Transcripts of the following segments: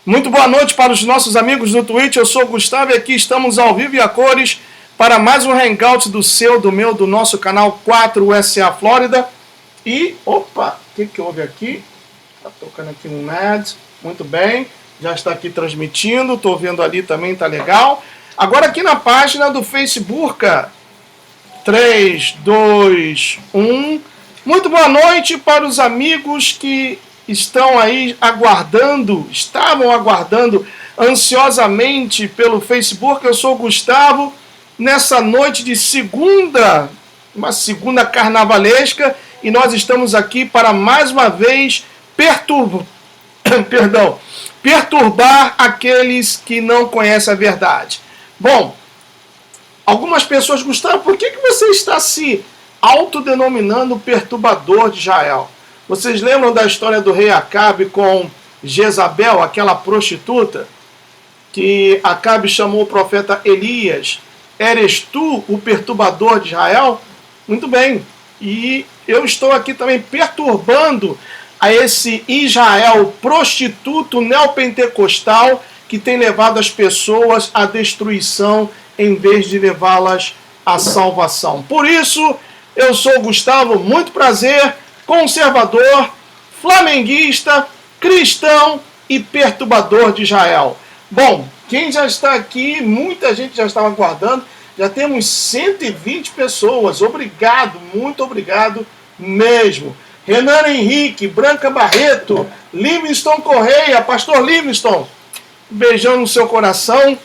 Muito boa noite para os nossos amigos do Twitch. Eu sou o Gustavo e aqui estamos ao vivo e a cores para mais um hangout do seu, do meu, do nosso canal 4USA Flórida. E, opa, o que houve aqui? Está tocando aqui um ad. Muito bem, já está aqui transmitindo. Estou vendo ali também, tá legal. Agora aqui na página do Facebook, 3, 2, 1. Muito boa noite para os amigos que estão aí estavam aguardando ansiosamente pelo Facebook. Eu sou o Gustavo, nessa noite de segunda, uma segunda carnavalesca, e nós estamos aqui para mais uma vez perturbar aqueles que não conhecem a verdade. Bom, algumas pessoas, Gustavo, por que você está se autodenominando perturbador de Israel? Vocês lembram da história do rei Acabe com Jezabel, aquela prostituta, que Acabe chamou o profeta Elias? Eres tu o perturbador de Israel? Muito bem. E eu estou aqui também perturbando a esse Israel prostituto neopentecostal que tem levado as pessoas à destruição em vez de levá-las à salvação. Por isso, eu sou o Gustavo, muito prazer, conservador, flamenguista, cristão e perturbador de Israel. Bom, quem já está aqui, muita gente já estava aguardando, já temos 120 pessoas, obrigado, muito obrigado mesmo. Renan Henrique, Branca Barreto, Livingston Correia, pastor Livingston, beijão no seu coração,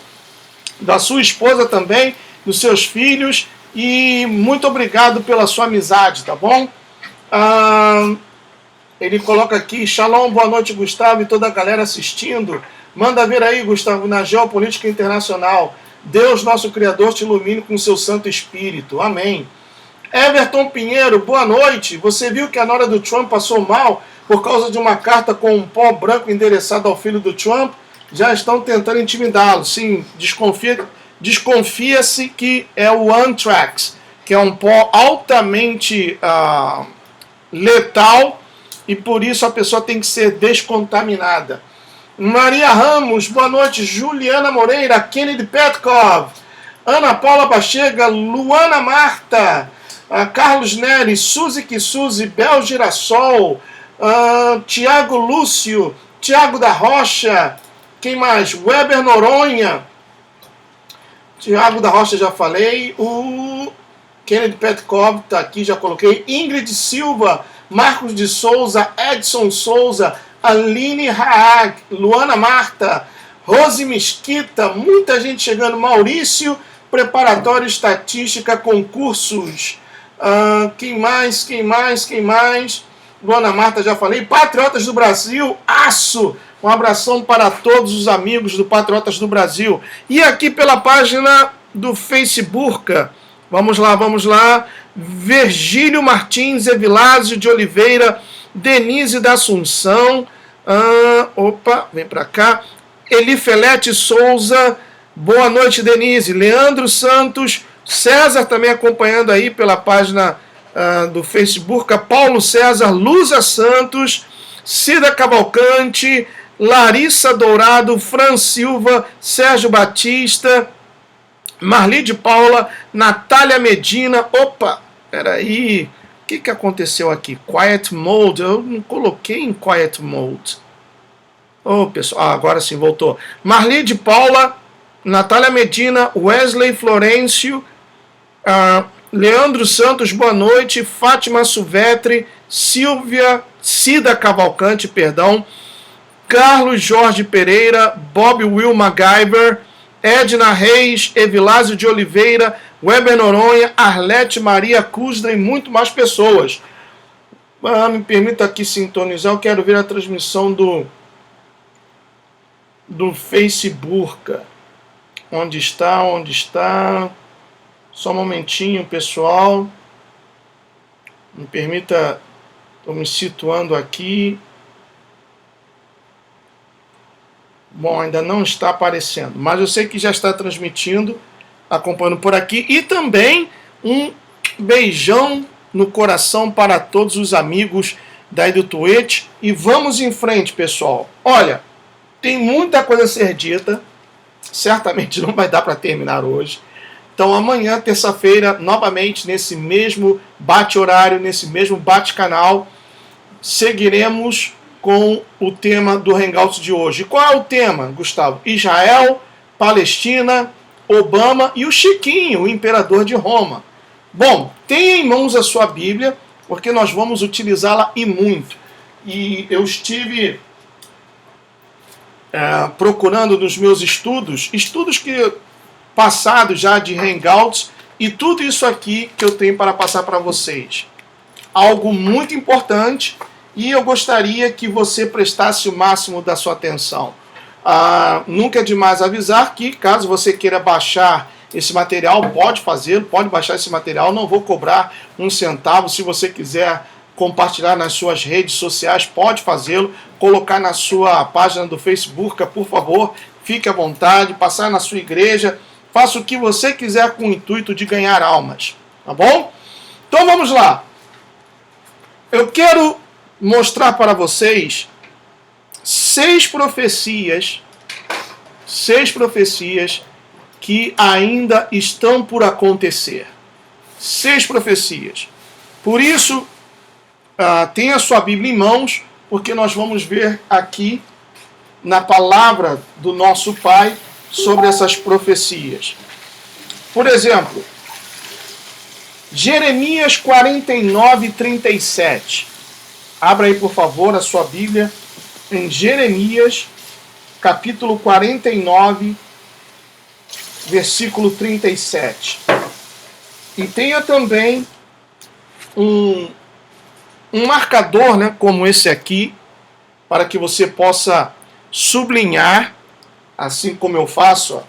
da sua esposa também, dos seus filhos, e muito obrigado pela sua amizade, tá bom? Ele coloca aqui, Shalom, boa noite, Gustavo, e toda a galera assistindo. Manda ver aí, Gustavo, na geopolítica internacional. Deus, nosso Criador, te ilumine com seu Santo Espírito. Amém. Everton Pinheiro, boa noite. Você viu que a nora do Trump passou mal por causa de uma carta com um pó branco endereçado ao filho do Trump? Já estão tentando intimidá-lo. Sim, desconfia-se que é o Anthrax, que é um pó altamente letal, e por isso a pessoa tem que ser descontaminada. Maria Ramos, boa noite. Juliana Moreira, Kennedy Petkov, Ana Paula Bachega, Luana Marta, Carlos Nery, Suzy Kisuzi, Bel Girassol, Tiago Lúcio, Tiago da Rocha, quem mais? Weber Noronha, Tiago da Rocha já falei, o Kennedy Petkov está aqui, já coloquei, Ingrid Silva, Marcos de Souza, Edson Souza, Aline Haag, Luana Marta, Rose Mesquita, muita gente chegando, Maurício, preparatório estatística, concursos, quem mais? Luana Marta já falei, Patriotas do Brasil, aço, um abração para todos os amigos do Patriotas do Brasil. E aqui pela página do Facebook, vamos lá, Virgílio Martins, Evilásio de Oliveira, Denise da Assunção, vem para cá, Elifelete Souza, boa noite, Denise, Leandro Santos, César também acompanhando aí pela página do Facebook, Paulo César, Luza Santos, Cida Cavalcante, Larissa Dourado, Fran Silva, Sérgio Batista, Marli de Paula, Natália Medina, peraí, o que aconteceu aqui? Quiet Mode, eu não coloquei em Quiet Mode. Pessoal, agora sim, voltou. Marli de Paula, Natália Medina, Wesley Florencio, Leandro Santos, boa noite, Fátima Suvetre, Cida Cavalcante, Carlos Jorge Pereira, Bob Will MacGyver, Edna Reis, Evilásio de Oliveira, Weber Noronha, Arlete Maria Cusda e muito mais pessoas. Me permita aqui sintonizar, eu quero ver a transmissão do Facebook. Onde está? Só um momentinho, pessoal. Me permita, estou me situando aqui. Bom, ainda não está aparecendo, mas eu sei que já está transmitindo, acompanhando por aqui. E também um beijão no coração para todos os amigos daí do Twitch. E vamos em frente, pessoal. Olha, Tem muita coisa a ser dita, certamente não vai dar para terminar hoje. Então amanhã, terça-feira, novamente nesse mesmo bate-horário, nesse mesmo bate-canal, seguiremos com o tema do Hangout de hoje. Qual é o tema, Gustavo? Israel, Palestina, Obama e o Chiquinho, o imperador de Roma. Bom, tenha em mãos a sua Bíblia, porque nós vamos utilizá-la e muito. E eu estive procurando nos meus estudos que passados já de Hangouts, e tudo isso aqui que eu tenho para passar para vocês. Algo muito importante, e eu gostaria que você prestasse o máximo da sua atenção. Nunca é demais avisar que, caso você queira baixar esse material, pode fazê-lo, pode baixar esse material, não vou cobrar um centavo. Se você quiser compartilhar nas suas redes sociais, pode fazê-lo, colocar na sua página do Facebook, por favor, fique à vontade, passar na sua igreja, faça o que você quiser com o intuito de ganhar almas, tá bom? Então vamos lá. Eu quero mostrar para vocês 6 profecias que ainda estão por acontecer. 6 profecias. Por isso, tenha a sua Bíblia em mãos, porque nós vamos ver aqui na palavra do nosso Pai sobre essas profecias. Por exemplo, Jeremias 49, 37. Abra aí, por favor, a sua Bíblia em Jeremias, capítulo 49, versículo 37. E tenha também um marcador, né, como esse aqui, para que você possa sublinhar, assim como eu faço.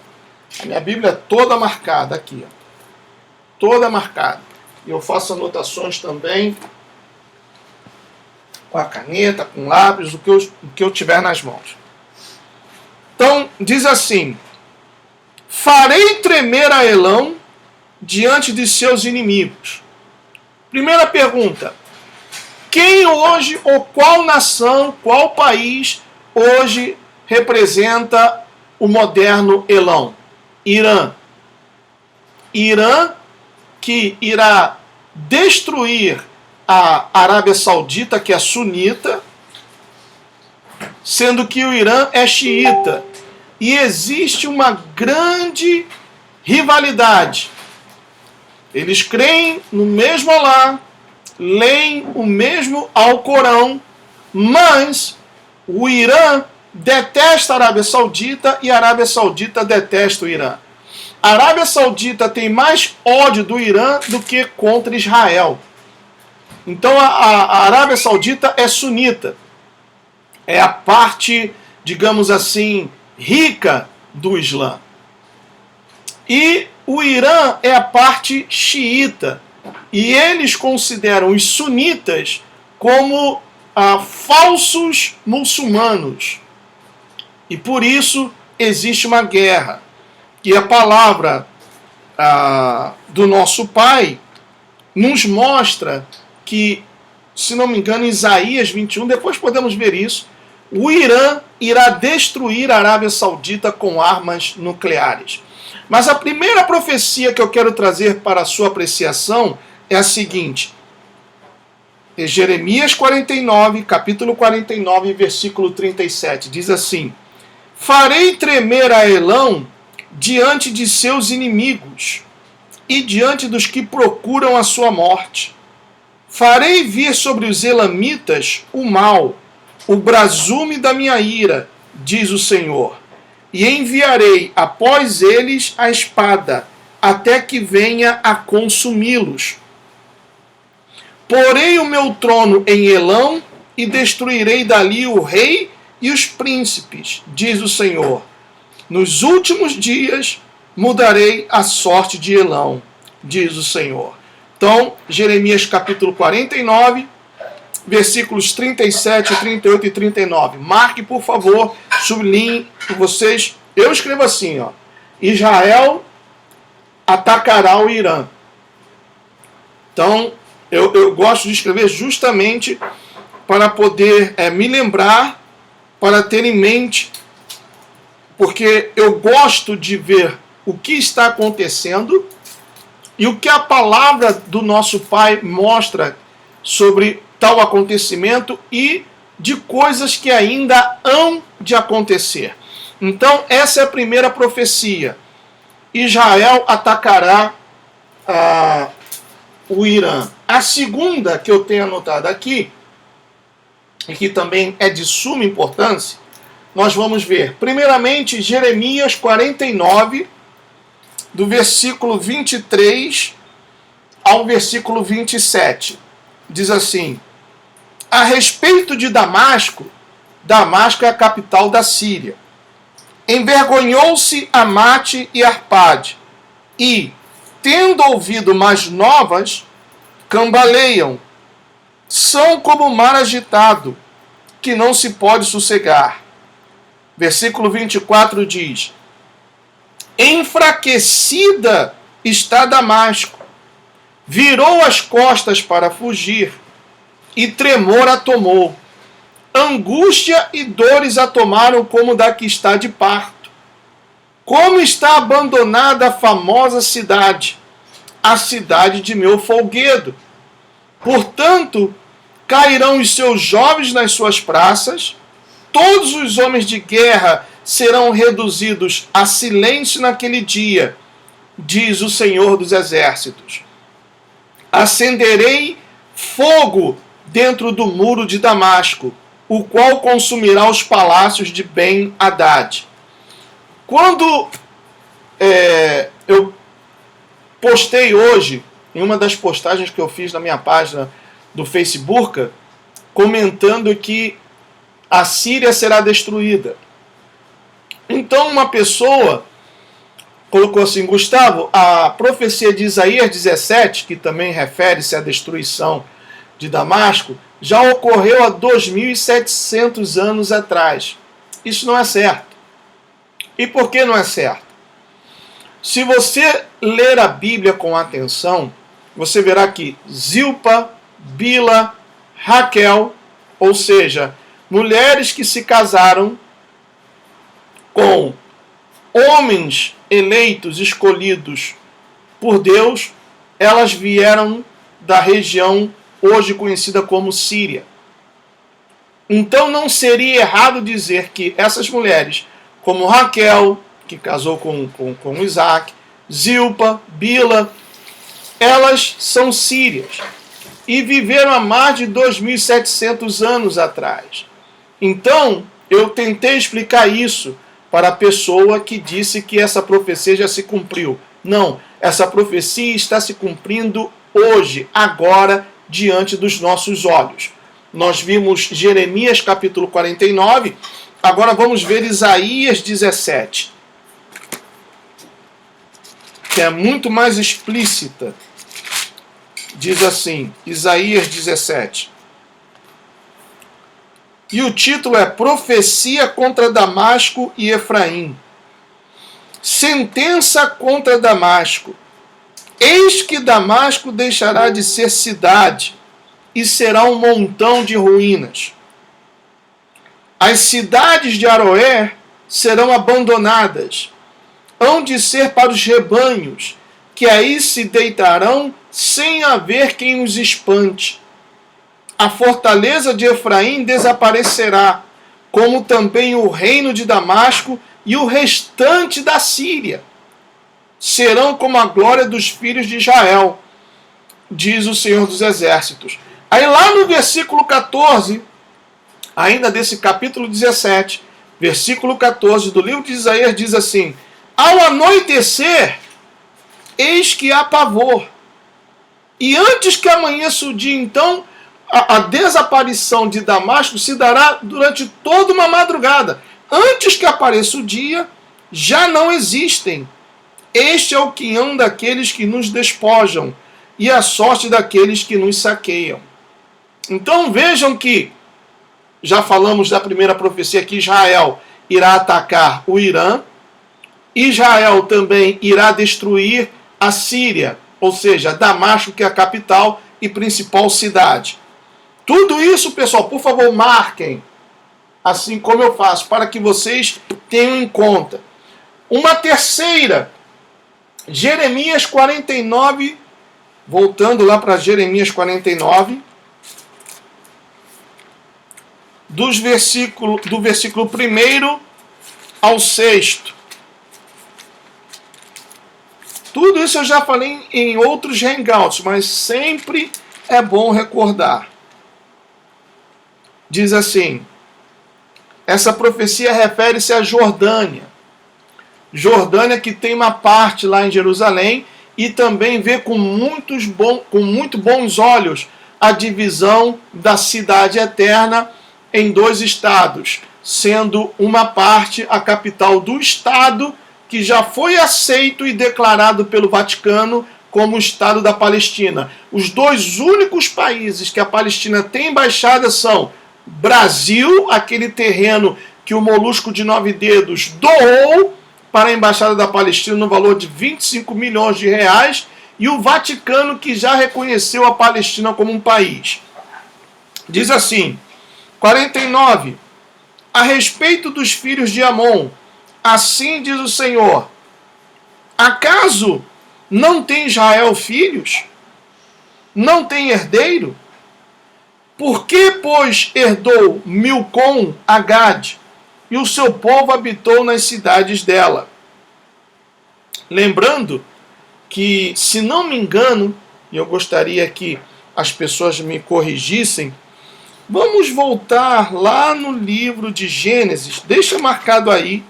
A minha Bíblia é toda marcada aqui, toda marcada. E eu faço anotações também com a caneta, com lápis, o que eu tiver nas mãos. Então, diz assim: farei tremer a Elão diante de seus inimigos. Primeira pergunta: quem hoje, ou qual nação, qual país hoje representa o moderno Elão? Irã. Irã, que irá destruir a Arábia Saudita, que é sunita, sendo que o Irã é xiita. E existe uma grande rivalidade. Eles creem no mesmo Alá, leem o mesmo Alcorão, mas o Irã detesta a Arábia Saudita e a Arábia Saudita detesta o Irã. A Arábia Saudita tem mais ódio do Irã do que contra Israel. Então a Arábia Saudita é sunita. É a parte, digamos assim, rica do Islã. E o Irã é a parte xiita. E eles consideram os sunitas como falsos muçulmanos. E por isso existe uma guerra. E a palavra do nosso Pai nos mostra que, se não me engano, em Isaías 21, depois podemos ver isso, o Irã irá destruir a Arábia Saudita com armas nucleares. Mas a primeira profecia que eu quero trazer para a sua apreciação é a seguinte: é Jeremias 49, capítulo 49, versículo 37, diz assim: farei tremer a Elão diante de seus inimigos e diante dos que procuram a sua morte. Farei vir sobre os elamitas o mal, o brasume da minha ira, diz o Senhor, e enviarei após eles a espada, até que venha a consumi-los. Porei o meu trono em Elão e destruirei dali o rei e os príncipes, diz o Senhor. Nos últimos dias mudarei a sorte de Elão, diz o Senhor. Então, Jeremias capítulo 49, versículos 37, 38 e 39. Marque, por favor, sublinhe vocês. Eu escrevo assim, ó: Israel atacará o Irã. Então, eu gosto de escrever justamente para poder me lembrar, para ter em mente porque eu gosto de ver o que está acontecendo e o que a palavra do nosso Pai mostra sobre tal acontecimento e de coisas que ainda hão de acontecer. Então, essa é a primeira profecia. Israel atacará o Irã. A segunda que eu tenho anotado aqui, e que também é de suma importância, nós vamos ver, primeiramente, Jeremias 49, do versículo 23 ao versículo 27. Diz assim: a respeito de Damasco, Damasco é a capital da Síria. Envergonhou-se Amate e Arpade, e, tendo ouvido mais novas, cambaleiam. São como o mar agitado, que não se pode sossegar. Versículo 24 diz: enfraquecida está Damasco, virou as costas para fugir, e tremor a tomou. Angústia e dores a tomaram como da que está de parto. Como está abandonada a famosa cidade, a cidade de meu folguedo. Portanto, cairão os seus jovens nas suas praças, todos os homens de guerra serão reduzidos a silêncio naquele dia, diz o Senhor dos Exércitos. Acenderei fogo dentro do muro de Damasco, o qual consumirá os palácios de Ben-Hadad. Quando eu postei hoje, em uma das postagens que eu fiz na minha página do Facebook, comentando que a Síria será destruída. Então uma pessoa colocou assim: Gustavo, a profecia de Isaías 17, que também refere-se à destruição de Damasco, já ocorreu há 2.700 anos atrás. Isso não é certo. E por que não é certo? Se você ler a Bíblia com atenção, você verá que Zilpa, Bila, Raquel, ou seja, mulheres que se casaram com homens eleitos, escolhidos por Deus, elas vieram da região hoje conhecida como Síria. Então não seria errado dizer que essas mulheres, como Raquel, que casou com Isaac, Zilpa, Bila, elas são sírias e viveram há mais de 2.700 anos atrás. Então, eu tentei explicar isso para a pessoa que disse que essa profecia já se cumpriu. Não, essa profecia está se cumprindo hoje, agora, diante dos nossos olhos. Nós vimos Jeremias capítulo 49, agora vamos ver Isaías 17, que é muito mais explícita. Diz assim, Isaías 17. E o título é Profecia contra Damasco e Efraim. Sentença contra Damasco. Eis que Damasco deixará de ser cidade e será um montão de ruínas. As cidades de Aroer serão abandonadas, hão de ser para os rebanhos, que aí se deitarão sem haver quem os espante. A fortaleza de Efraim desaparecerá, como também o reino de Damasco e o restante da Síria. Serão como a glória dos filhos de Israel, diz o Senhor dos Exércitos. Aí lá no versículo 14, ainda desse capítulo 17, versículo 14 do livro de Isaías diz assim: ao anoitecer, eis que há pavor. E antes que amanheça o dia, então, a desaparição de Damasco se dará durante toda uma madrugada. Antes que apareça o dia, já não existem. Este é o quinhão daqueles que nos despojam e a sorte daqueles que nos saqueiam. Então vejam que, já falamos da primeira profecia, que Israel irá atacar o Irã. Israel também irá destruir a Síria, ou seja, Damasco, que é a capital e principal cidade. Tudo isso, pessoal, por favor, marquem assim como eu faço, para que vocês tenham em conta. Uma terceira, Jeremias 49, voltando lá para Jeremias 49, do versículo 1 ao 6. Tudo isso eu já falei em outros hangouts, mas sempre é bom recordar. Diz assim, essa profecia refere-se à Jordânia. Jordânia que tem uma parte lá em Jerusalém e também vê com muito bons olhos a divisão da cidade eterna em 2 estados, sendo uma parte a capital do estado que já foi aceito e declarado pelo Vaticano como o Estado da Palestina. Os 2 únicos países que a Palestina tem embaixada são Brasil, aquele terreno que o Molusco de 9 Dedos doou para a Embaixada da Palestina no valor de 25 milhões de reais, e o Vaticano, que já reconheceu a Palestina como um país. Diz assim, 49, a respeito dos filhos de Amon, assim diz o Senhor, acaso não tem Israel filhos? Não tem herdeiro? Por que, pois, herdou Milcom a Gade, e o seu povo habitou nas cidades dela? Lembrando que, se não me engano, e eu gostaria que as pessoas me corrigissem, vamos voltar lá no livro de Gênesis, deixa marcado aí,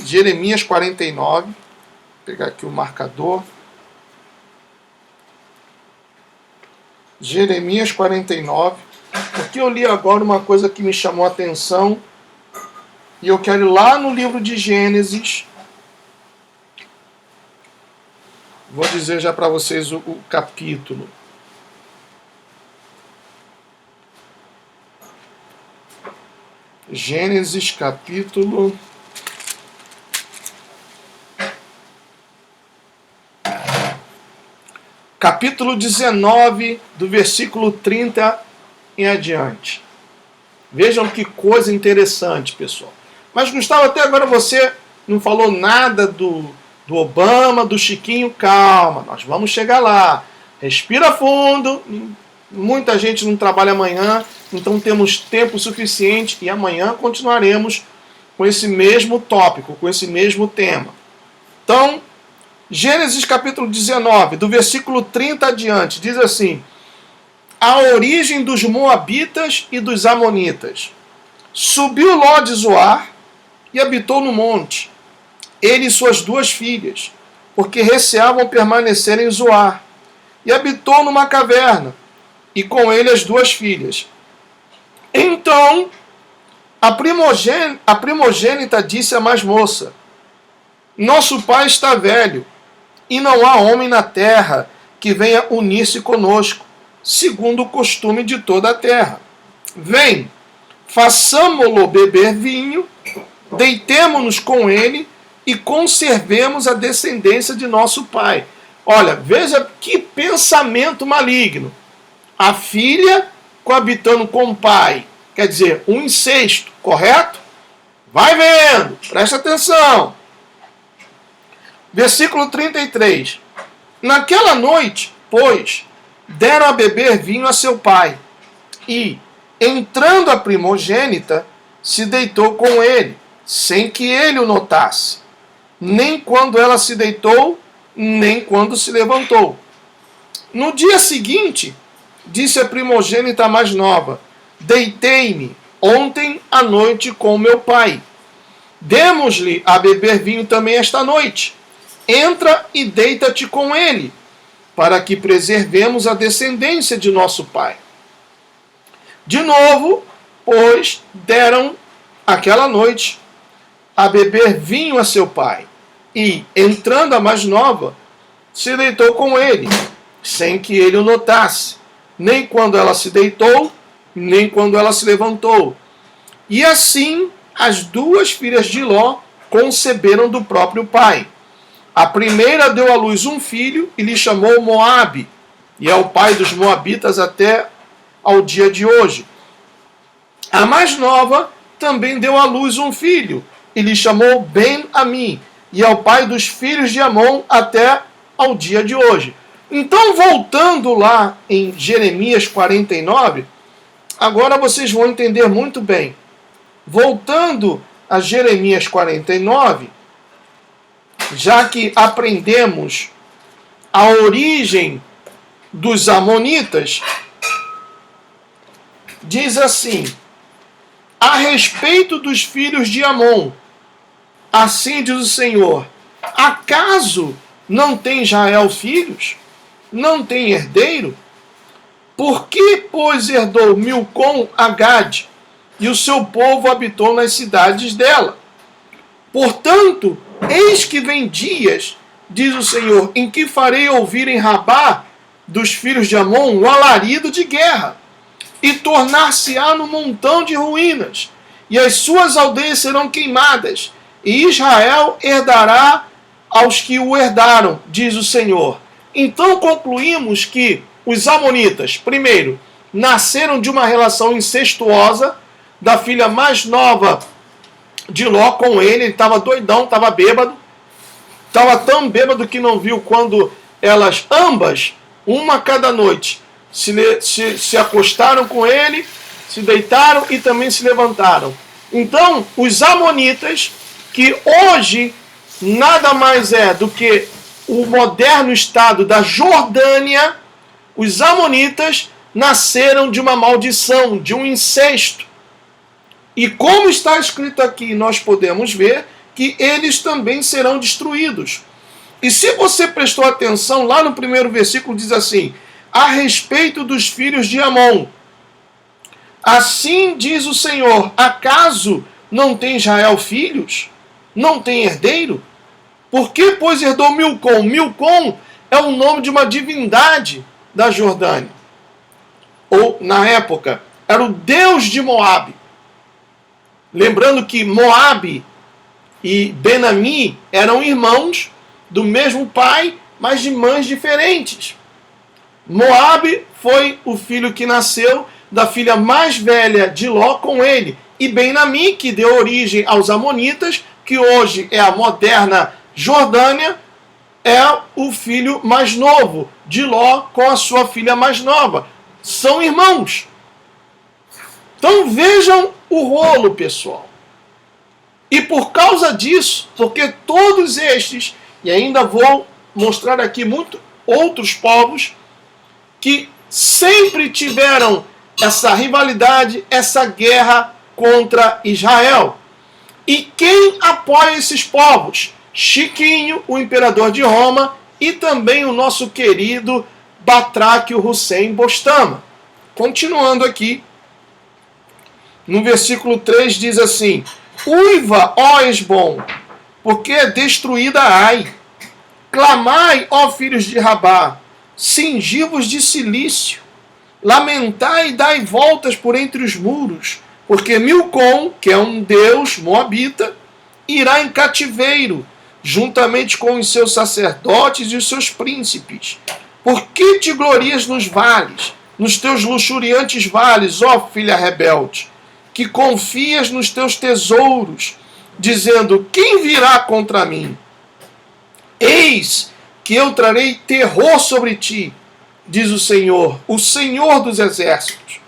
Jeremias 49, vou pegar aqui o marcador, Jeremias 49, porque eu li agora uma coisa que me chamou a atenção, e eu quero ir lá no livro de Gênesis, vou dizer já para vocês o capítulo. Gênesis capítulo 19, do versículo 30 em adiante. Vejam que coisa interessante, pessoal. Mas, Gustavo, até agora você não falou nada do Obama, do Chiquinho. Calma, nós vamos chegar lá. Respira fundo. Muita gente não trabalha amanhã, então temos tempo suficiente e amanhã continuaremos com esse mesmo tópico, com esse mesmo tema. Então, Gênesis capítulo 19, do versículo 30 adiante, diz assim, a origem dos Moabitas e dos Amonitas. Subiu Ló de Zoar e habitou no monte, ele e suas 2 filhas, porque receavam permanecer em Zoar, e habitou numa caverna, e com ele as 2 filhas. Então, a primogênita disse à mais moça, nosso pai está velho, e não há homem na terra que venha unir-se conosco, segundo o costume de toda a terra. Vem, façamo-lo beber vinho, deitemo-nos com ele e conservemos a descendência de nosso pai. Olha, veja que pensamento maligno. A filha coabitando com o pai, quer dizer, um incesto, correto? Vai vendo, presta atenção. Versículo 33. Naquela noite, pois, deram a beber vinho a seu pai, e, entrando a primogênita, se deitou com ele, sem que ele o notasse, nem quando ela se deitou, nem quando se levantou. No dia seguinte, disse a primogênita mais nova, deitei-me ontem à noite com meu pai. Demos-lhe a beber vinho também esta noite. Entra e deita-te com ele, para que preservemos a descendência de nosso pai. De novo, pois, deram aquela noite a beber vinho a seu pai, e, entrando a mais nova, se deitou com ele, sem que ele o notasse, nem quando ela se deitou, nem quando ela se levantou. E assim, as 2 filhas de Ló conceberam do próprio pai. A primeira deu à luz um filho e lhe chamou Moabe, e é o pai dos Moabitas até ao dia de hoje. A mais nova também deu à luz um filho, e lhe chamou Ben-Ami, e é o pai dos filhos de Amon até ao dia de hoje. Então, voltando lá em Jeremias 49, agora vocês vão entender muito bem. Voltando a Jeremias 49, já que aprendemos a origem dos amonitas, diz assim: a respeito dos filhos de Amon, assim diz o Senhor, acaso não tem Israel filhos? Não tem herdeiro? Por que, pois, herdou Milcom a Gade, e o seu povo habitou nas cidades dela? Portanto, eis que vem dias, diz o Senhor, em que farei ouvir em Rabá dos filhos de Amon o alarido de guerra, e tornar-se-á no montão de ruínas, e as suas aldeias serão queimadas, e Israel herdará aos que o herdaram, diz o Senhor. Então concluímos que os amonitas, primeiro, nasceram de uma relação incestuosa da filha mais nova de Ló com ele estava doidão, estava bêbado, estava tão bêbado que não viu quando elas ambas, uma cada noite, se acostaram com ele, se deitaram e também se levantaram. Então, os amonitas, que hoje nada mais é do que o moderno estado da Jordânia, os amonitas nasceram de uma maldição, de um incesto. E como está escrito aqui, nós podemos ver que eles também serão destruídos. E se você prestou atenção, lá no primeiro versículo diz assim: a respeito dos filhos de Amon, assim diz o Senhor, acaso não tem Israel filhos? Não tem herdeiro? Por que, pois, herdou Milcom? Milcom é o nome de uma divindade da Jordânia. Ou, na época, era o deus de Moabe. Lembrando que Moabe e Ben-Ami eram irmãos do mesmo pai, mas de mães diferentes. Moabe foi o filho que nasceu da filha mais velha de Ló com ele. E Ben-Ami, que deu origem aos amonitas, que hoje é a moderna Jordânia, é o filho mais novo de Ló com a sua filha mais nova. São irmãos. Então vejam o rolo, pessoal. E por causa disso, porque todos estes, e ainda vou mostrar aqui muitos outros povos, que sempre tiveram essa rivalidade, essa guerra contra Israel. E quem apoia esses povos? Chiquinho, o imperador de Roma, e também o nosso querido Batráquio Hussein Bostama. Continuando aqui, no versículo 3 diz assim: uiva, ó Esbom, porque é destruída Ai. Clamai, ó filhos de Rabá, cingivos de cilício. Lamentai e dai voltas por entre os muros, porque Milcom, que é um deus moabita, irá em cativeiro, juntamente com os seus sacerdotes e os seus príncipes. Por que te glorias nos vales, nos teus luxuriantes vales, ó filha rebelde, que confias nos teus tesouros, dizendo: quem virá contra mim? Eis que eu trarei terror sobre ti, diz o Senhor dos exércitos,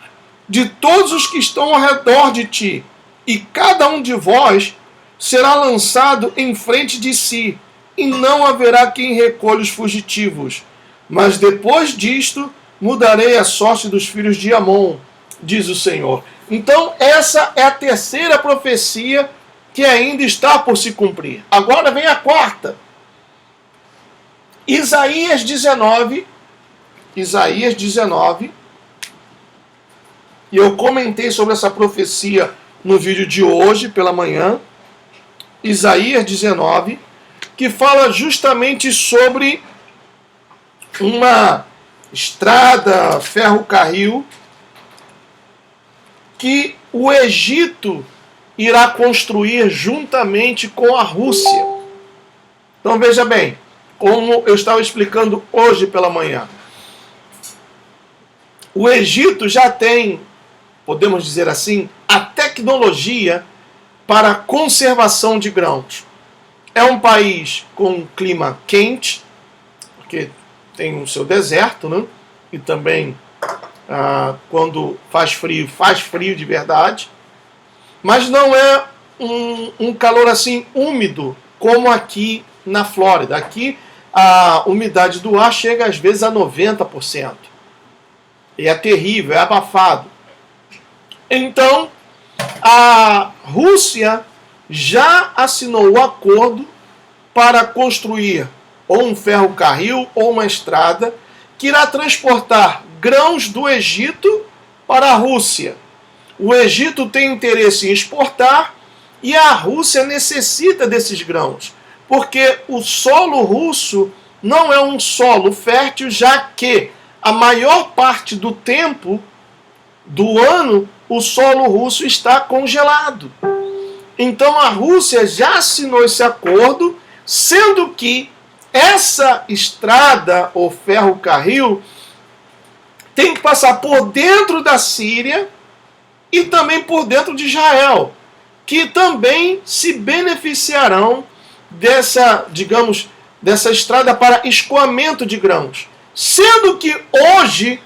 de todos os que estão ao redor de ti, e cada um de vós será lançado em frente de si, e não haverá quem recolha os fugitivos. Mas depois disto, mudarei a sorte dos filhos de Amon, diz o Senhor. Então, essa é a terceira profecia que ainda está por se cumprir. Agora vem a quarta. Isaías 19, e eu comentei sobre essa profecia no vídeo de hoje pela manhã. Isaías 19, que fala justamente sobre uma estrada, ferrocarril, que o Egito irá construir juntamente com a Rússia. Então veja bem, como eu estava explicando hoje pela manhã. O Egito já tem, podemos dizer assim, a tecnologia para a conservação de grãos. É um país com um clima quente, porque tem o seu deserto, né? E também quando faz frio de verdade. Mas não é um calor assim úmido como aqui na Flórida. Aqui a umidade do ar chega às vezes a 90%. E é terrível, é abafado. Então, a Rússia já assinou o acordo para construir ou um ferrocarril ou uma estrada que irá transportar grãos do Egito para a Rússia. O Egito tem interesse em exportar e a Rússia necessita desses grãos, porque o solo russo não é um solo fértil, já que a maior parte do tempo do ano o solo russo está congelado. Então a Rússia já assinou esse acordo, sendo que essa estrada ou ferrocarril tem que passar por dentro da Síria e também por dentro de Israel, que também se beneficiarão dessa, digamos, dessa estrada para escoamento de grãos. Sendo que hoje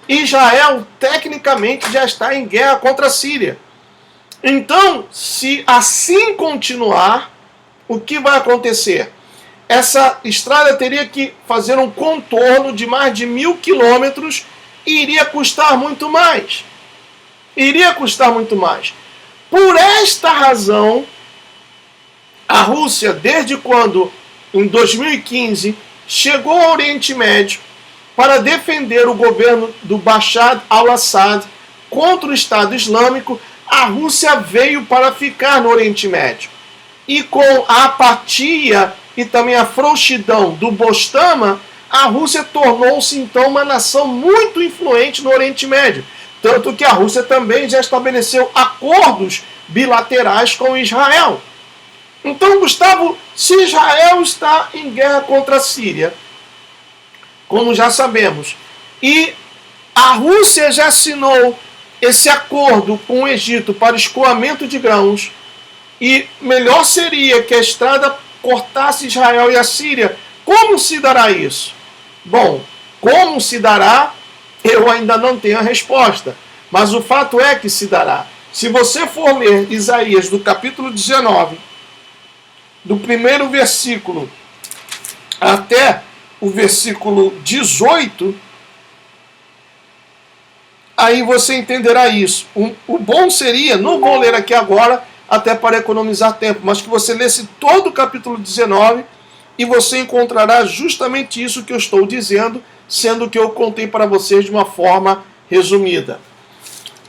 Israel tecnicamente já está em guerra contra a Síria. Então, se assim continuar, o que vai acontecer? Essa estrada teria que fazer um contorno de mais de 1.000 quilômetros e iria custar muito mais. Iria custar muito mais. Por esta razão, a Rússia, desde quando, em 2015, chegou ao Oriente Médio para defender o governo do Bashar al-Assad contra o Estado Islâmico, a Rússia veio para ficar no Oriente Médio. E com a apatia e também a frouxidão do Bostama, a Rússia tornou-se então uma nação muito influente no Oriente Médio. Tanto que a Rússia também já estabeleceu acordos bilaterais com Israel. Então, Gustavo, se Israel está em guerra contra a Síria, como já sabemos, e a Rússia já assinou esse acordo com o Egito para escoamento de grãos, e melhor seria que a estrada cortasse Israel e a Síria, como se dará isso? Bom, como se dará, eu ainda não tenho a resposta, mas o fato é que se dará. Se você for ler Isaías do capítulo 19, do primeiro versículo até o versículo 18, aí você entenderá isso. O bom seria, não vou ler aqui agora, até para economizar tempo, mas que você lesse todo o capítulo 19 e você encontrará justamente isso que eu estou dizendo, sendo que eu contei para vocês de uma forma resumida.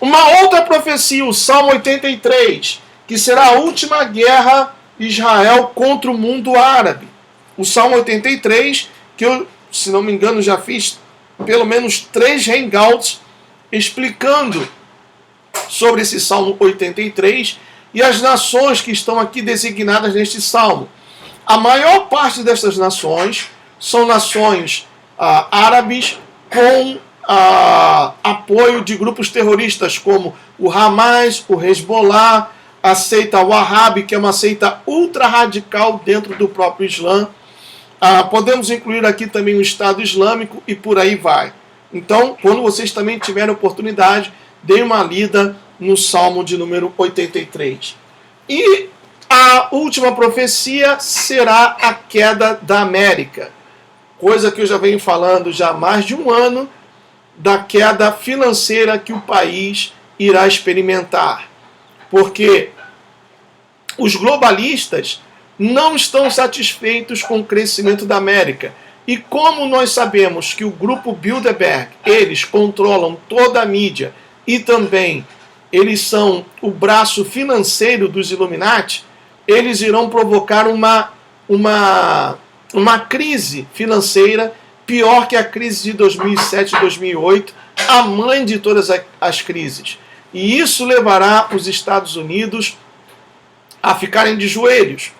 Uma outra profecia, o Salmo 83, que será a última guerra de Israel contra o mundo árabe. O Salmo 83, que eu, se não me engano, já fiz pelo menos 3 hangouts explicando sobre esse Salmo 83 e as nações que estão aqui designadas neste Salmo. A maior parte dessas nações são nações árabes com apoio de grupos terroristas como o Hamas, o Hezbollah, a seita Wahhabi, que é uma seita ultra radical dentro do próprio Islã. Podemos incluir aqui também o Estado Islâmico e por aí vai. Então, quando vocês também tiverem oportunidade, deem uma lida no Salmo de número 83. E a última profecia será a queda da América. Coisa que eu já venho falando já há mais de um ano, da queda financeira que o país irá experimentar. Porque os globalistas não estão satisfeitos com o crescimento da América. E como nós sabemos que o grupo Bilderberg, eles controlam toda a mídia e também eles são o braço financeiro dos Illuminati, eles irão provocar uma crise financeira pior que a crise de 2007 e 2008, a mãe de todas as crises. E isso levará os Estados Unidos a ficarem de joelhos.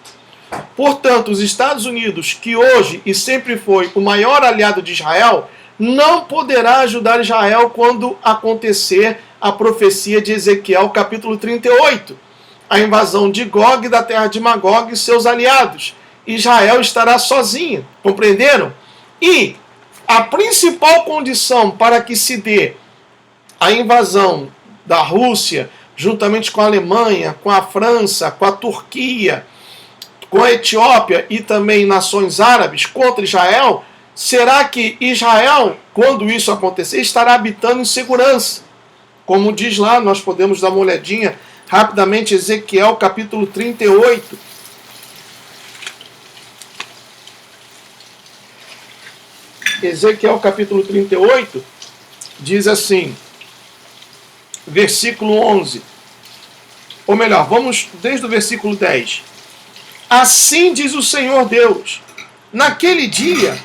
Portanto, os Estados Unidos, que hoje e sempre foi o maior aliado de Israel, não poderá ajudar Israel quando acontecer a profecia de Ezequiel, capítulo 38. A invasão de Gog, da terra de Magog e seus aliados. Israel estará sozinho, compreenderam? E a principal condição para que se dê a invasão da Rússia, juntamente com a Alemanha, com a França, com a Turquia, com a Etiópia e também nações árabes contra Israel, será que Israel, quando isso acontecer, estará habitando em segurança? Como diz lá, nós podemos dar uma olhadinha rapidamente, Ezequiel capítulo 38. Ezequiel capítulo 38 diz assim, versículo 11, ou melhor, vamos desde o versículo 10. Assim diz o Senhor Deus, naquele dia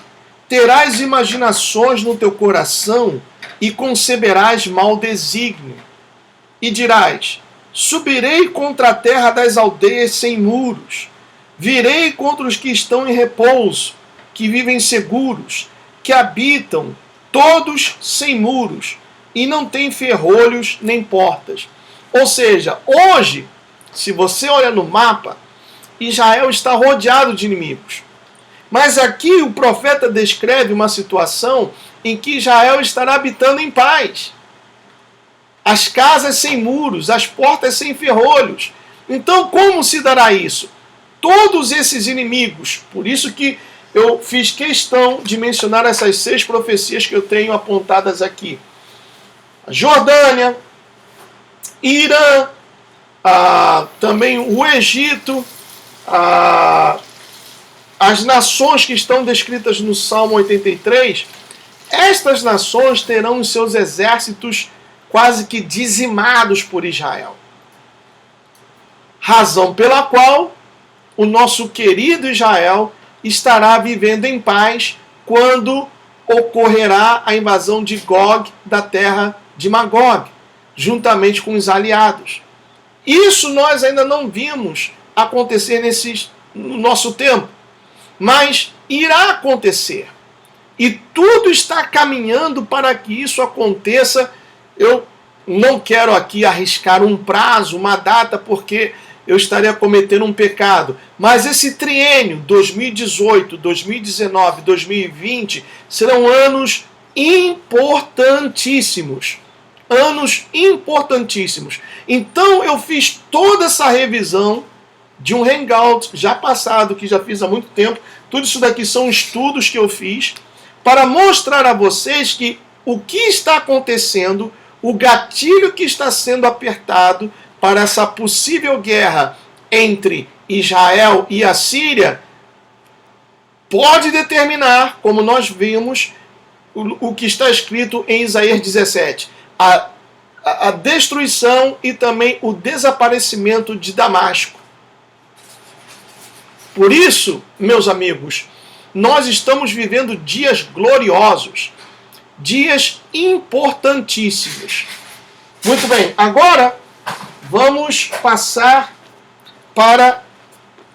terás imaginações no teu coração e conceberás mau desígnio. E dirás, subirei contra a terra das aldeias sem muros, virei contra os que estão em repouso, que vivem seguros, que habitam todos sem muros, e não têm ferrolhos nem portas. Ou seja, hoje, se você olha no mapa, Israel está rodeado de inimigos. Mas aqui o profeta descreve uma situação em que Israel estará habitando em paz. As casas sem muros, as portas sem ferrolhos. Então, como se dará isso? Todos esses inimigos, por isso que eu fiz questão de mencionar essas 6 profecias que eu tenho apontadas aqui. A Jordânia, Irã, também o Egito, as nações que estão descritas no Salmo 83, estas nações terão os seus exércitos quase que dizimados por Israel. Razão pela qual o nosso querido Israel estará vivendo em paz quando ocorrerá a invasão de Gog da terra de Magog, juntamente com os aliados. Isso nós ainda não vimos acontecer no nosso tempo, mas irá acontecer. E tudo está caminhando para que isso aconteça. Eu não quero aqui arriscar um prazo, uma data, porque eu estaria cometendo um pecado. Mas esse triênio, 2018, 2019, 2020, serão anos importantíssimos. Anos importantíssimos. Então eu fiz toda essa revisão de um hangout já passado, que já fiz há muito tempo. Tudo isso daqui são estudos que eu fiz para mostrar a vocês que o que está acontecendo, o gatilho que está sendo apertado para essa possível guerra entre Israel e a Síria, pode determinar, como nós vimos, o que está escrito em Isaías 17, a destruição e também o desaparecimento de Damasco. Por isso, meus amigos, nós estamos vivendo dias gloriosos, dias importantíssimos. Muito bem, agora vamos passar para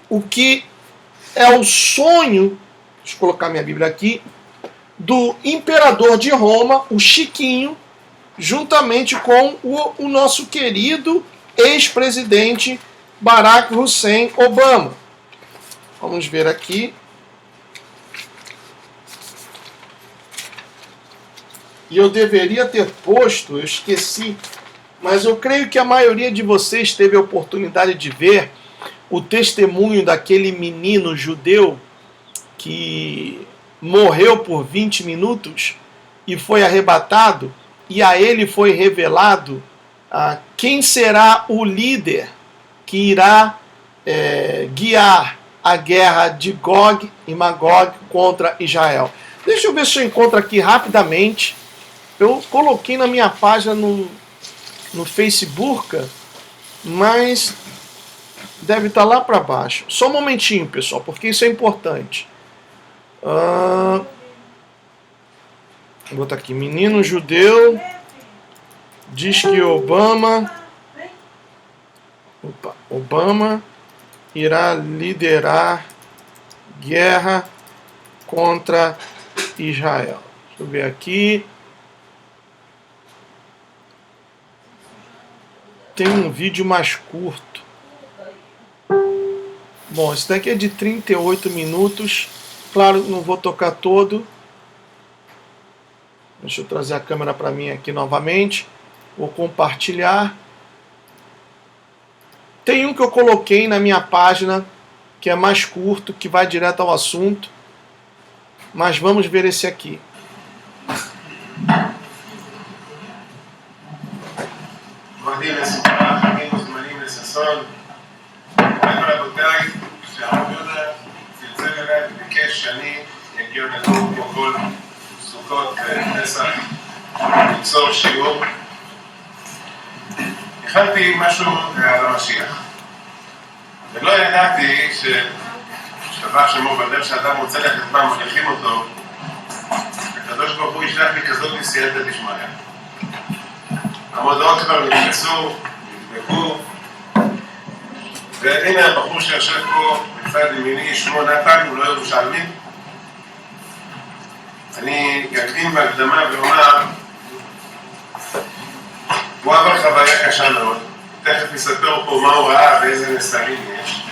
o que é o sonho, deixa eu colocar minha Bíblia aqui, do imperador de Roma, o Chiquinho, juntamente com o nosso querido ex-presidente Barack Hussein Obama. Vamos ver aqui. E eu deveria ter posto, eu esqueci, mas eu creio que a maioria de vocês teve a oportunidade de ver o testemunho daquele menino judeu que morreu por 20 minutos e foi arrebatado, e a ele foi revelado quem será o líder que irá guiar a guerra de Gog e Magog contra Israel. Deixa eu ver se eu encontro aqui rapidamente. Eu coloquei na minha página no Facebook, mas deve estar lá para baixo. Só um momentinho, pessoal, porque isso é importante. Vou botar aqui. Menino judeu diz que Obama irá liderar guerra contra Israel. Deixa eu ver aqui. Tem um vídeo mais curto. Bom, esse daqui é de 38 minutos. Claro, não vou tocar todo. Deixa eu trazer a câmera para mim aqui novamente. Vou compartilhar. Tem um que eu coloquei na minha página, que é mais curto, que vai direto ao assunto. Mas vamos ver esse aqui. ליצור שיעור. הכנתי משהו על המשיח. ולא ידעתי שדבר שמו בדרך שאדם רוצה ללכת מה מלכים אותו, הקדוש ברוך הוא ישלח לי כזאת מסייעתא דשמיא. המודעות כבר נתפסו, נדבקו, והנה הבחור שיושב פה בצד ימיני, שמו נתן, הוא לא ירושלמי. אני אקדים בהקדמה ואומר, הוא עבר חוויה קשה מאוד, תכף נספר פה מה הוא ראה ואיזה נסרים יש.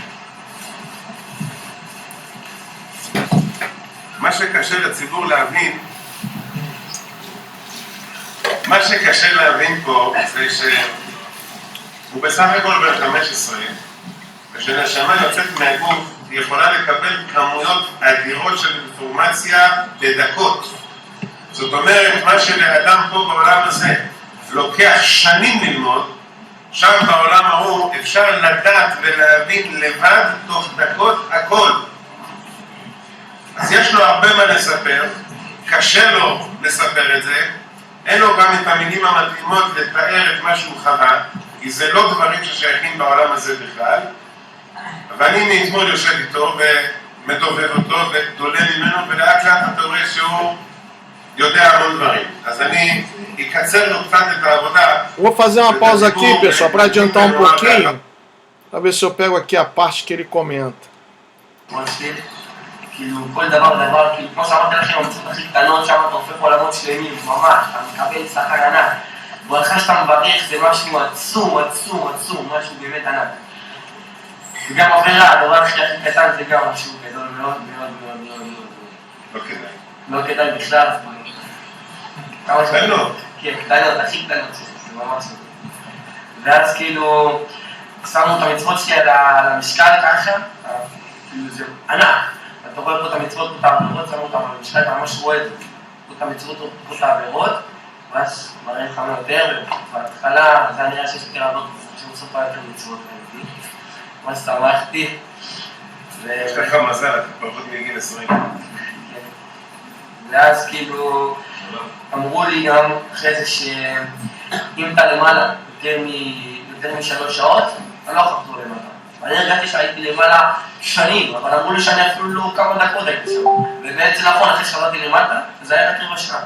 מה שקשה לציבור להבין, פה זה שהוא בסך הכל בן 15, ושנשמה יוצאת מהגוף היא יכולה לקבל כמויות אדירות של אינפורמציה בדקות. זאת אומרת, מה שלאדם פה בעולם הזה לוקח שנים ללמוד, שם בעולם ההוא אפשר לדעת ולהבין לבד תוך דקות הכל. אז יש לו הרבה מה לספר, קשה לו לספר את זה, אין לו גם את המילים המתאימות לתאר את מה שהוא חווה, כי זה לא דברים ששייכים בעולם הזה בכלל. ואני מאתמול יושב איתו ומדובב אותו ודולה ממנו, ולאט לאט אתה רואה שהוא יודע המון דברים. אז אני אקצר לו קצת את העבודה. Vou fazer uma pausa aqui, pessoal, para adiantar um pouquinho, para ver se eu pego aqui a parte que ele comenta. כאילו כל דבר, כאילו כמו שאמרתי לכם, המצאות הכי קטנות, שם אתה הופך עולמות שלמים, ממש, אתה מקבל שכר ענק. ברכה שאתה מברך זה משהו עצום, משהו באמת ענק. וגם עבירה, הדבר הכי קטן זה גם משהו גדול מאוד. לא כדאי. לא כדאי בכלל. קטנות. כן, קטנות, הכי קטנות, זה ממש לא. ואז כאילו, שמו את המצוות שלי על המשקל ככה, כאילו זה ענק. אתה רואה פה את המצוות, פה את העבירות, שמו אותם על המשקל, אתה ממש רואה פה את המצוות, פה את העבירות, ואז מראה לך יותר, ובהתחלה זה נראה שיש יותר עבוד, שמוסות פה יותר מצוות ראיתי. ממש שמחתי. יש לך מזל, אתה פחות מגיל 20. ואז כאילו, אמרו לי גם אחרי זה שאם אתה למעלה יותר מ3 שעות, אני לא יכול לחזור למעלה. אני הרגעתי שהייתי למעלה שנים, אבל אמרו לי שאני אפילו לא כמה דקות הייתי שם. ובעצם נכון, אחרי שחזרתי למטה, זה היה רק רבע שעה.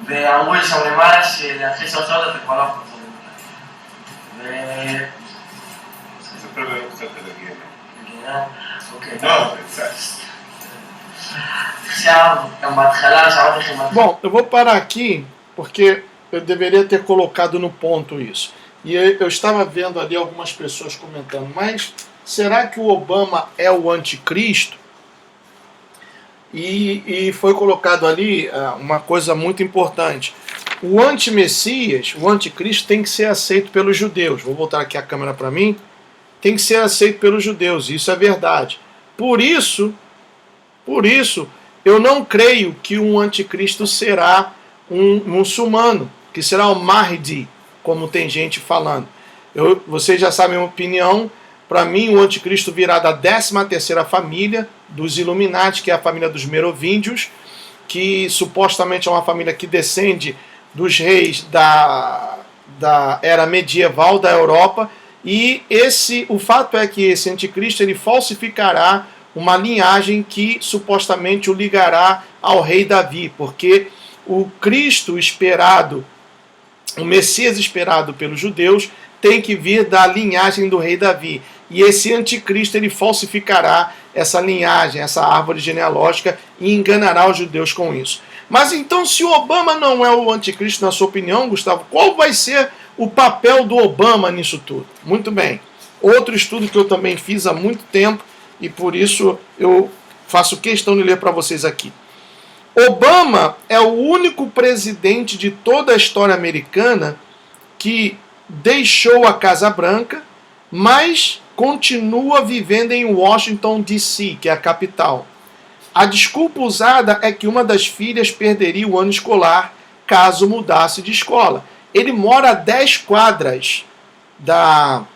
ואמרו לי שם למעלה שאחרי 3 שעות אתה כבר לא יכול לחזור למטה. ספר לנו קצת על הגיהנום. אוקיי. לא, זה קצת. עכשיו, גם בהתחלה שאמרתי לכם... Bom, eu vou parar aqui, porque eu deveria ter colocado no ponto isso. E eu estava vendo ali algumas pessoas comentando, mas será que o Obama é o anticristo? E foi colocado ali uma coisa muito importante. O antimessias, o anticristo tem que ser aceito pelos judeus. Vou voltar aqui a câmera para mim. Tem que ser aceito pelos judeus, isso é verdade. Por isso, eu não creio que um anticristo será um muçulmano, que será o Mahdi, como tem gente falando. Vocês já sabem a minha opinião. Para mim, o anticristo virá da 13ª família dos Illuminati, que é a família dos Merovíndios, que supostamente é uma família que descende dos reis da era medieval da Europa. E o fato é que esse anticristo ele falsificará uma linhagem que supostamente o ligará ao rei Davi, porque o Cristo esperado, o Messias esperado pelos judeus, tem que vir da linhagem do rei Davi. E esse anticristo ele falsificará essa linhagem, essa árvore genealógica, e enganará os judeus com isso. Mas então, se o Obama não é o anticristo, na sua opinião, Gustavo, qual vai ser o papel do Obama nisso tudo? Muito bem. Outro estudo que eu também fiz há muito tempo, e por isso eu faço questão de ler para vocês aqui. Obama é o único presidente de toda a história americana que deixou a Casa Branca, mas continua vivendo em Washington, D.C., que é a capital. A desculpa usada é que uma das filhas perderia o ano escolar caso mudasse de escola. Ele mora a 10 quadras da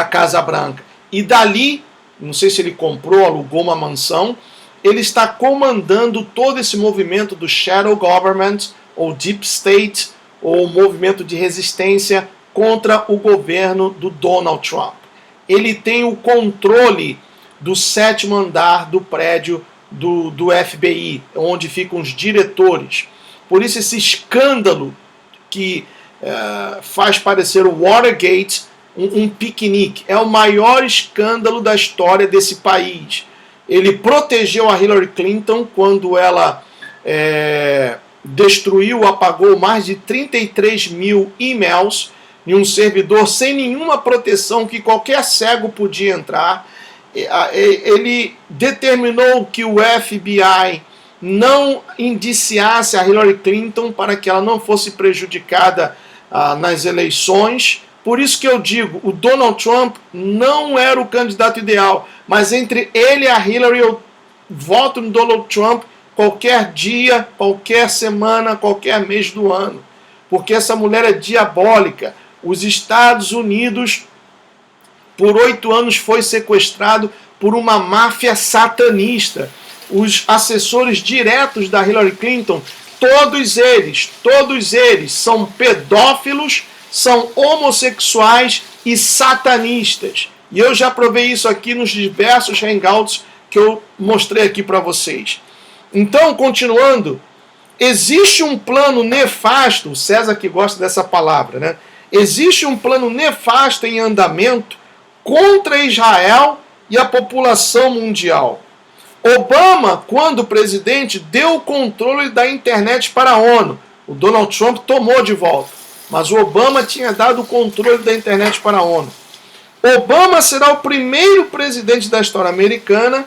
Casa Branca. E dali, não sei se ele comprou, alugou uma mansão, ele está comandando todo esse movimento do shadow government, ou deep state, ou movimento de resistência contra o governo do Donald Trump. Ele tem o controle do 7º andar do prédio do FBI, onde ficam os diretores. Por isso esse escândalo que faz parecer o Watergate um piquenique. É o maior escândalo da história desse país. Ele protegeu a Hillary Clinton quando ela destruiu, apagou mais de 33 mil e-mails em um servidor sem nenhuma proteção que qualquer cego podia entrar. Ele determinou que o FBI não indiciasse a Hillary Clinton para que ela não fosse prejudicada nas eleições. Por isso que eu digo, o Donald Trump não era o candidato ideal, mas entre ele e a Hillary eu voto no Donald Trump qualquer dia, qualquer semana, qualquer mês do ano. Porque essa mulher é diabólica. Os Estados Unidos, por 8 anos, foi sequestrado por uma máfia satanista. Os assessores diretos da Hillary Clinton, todos eles são pedófilos, são homossexuais e satanistas. E eu já provei isso aqui nos diversos hangouts que eu mostrei aqui para vocês. Então, continuando, existe um plano nefasto, o César que gosta dessa palavra, né? Existe um plano nefasto em andamento contra Israel e a população mundial. Obama, quando presidente, deu o controle da internet para a ONU. O Donald Trump tomou de volta, mas o Obama tinha dado o controle da internet para a ONU. Obama será o primeiro presidente da história americana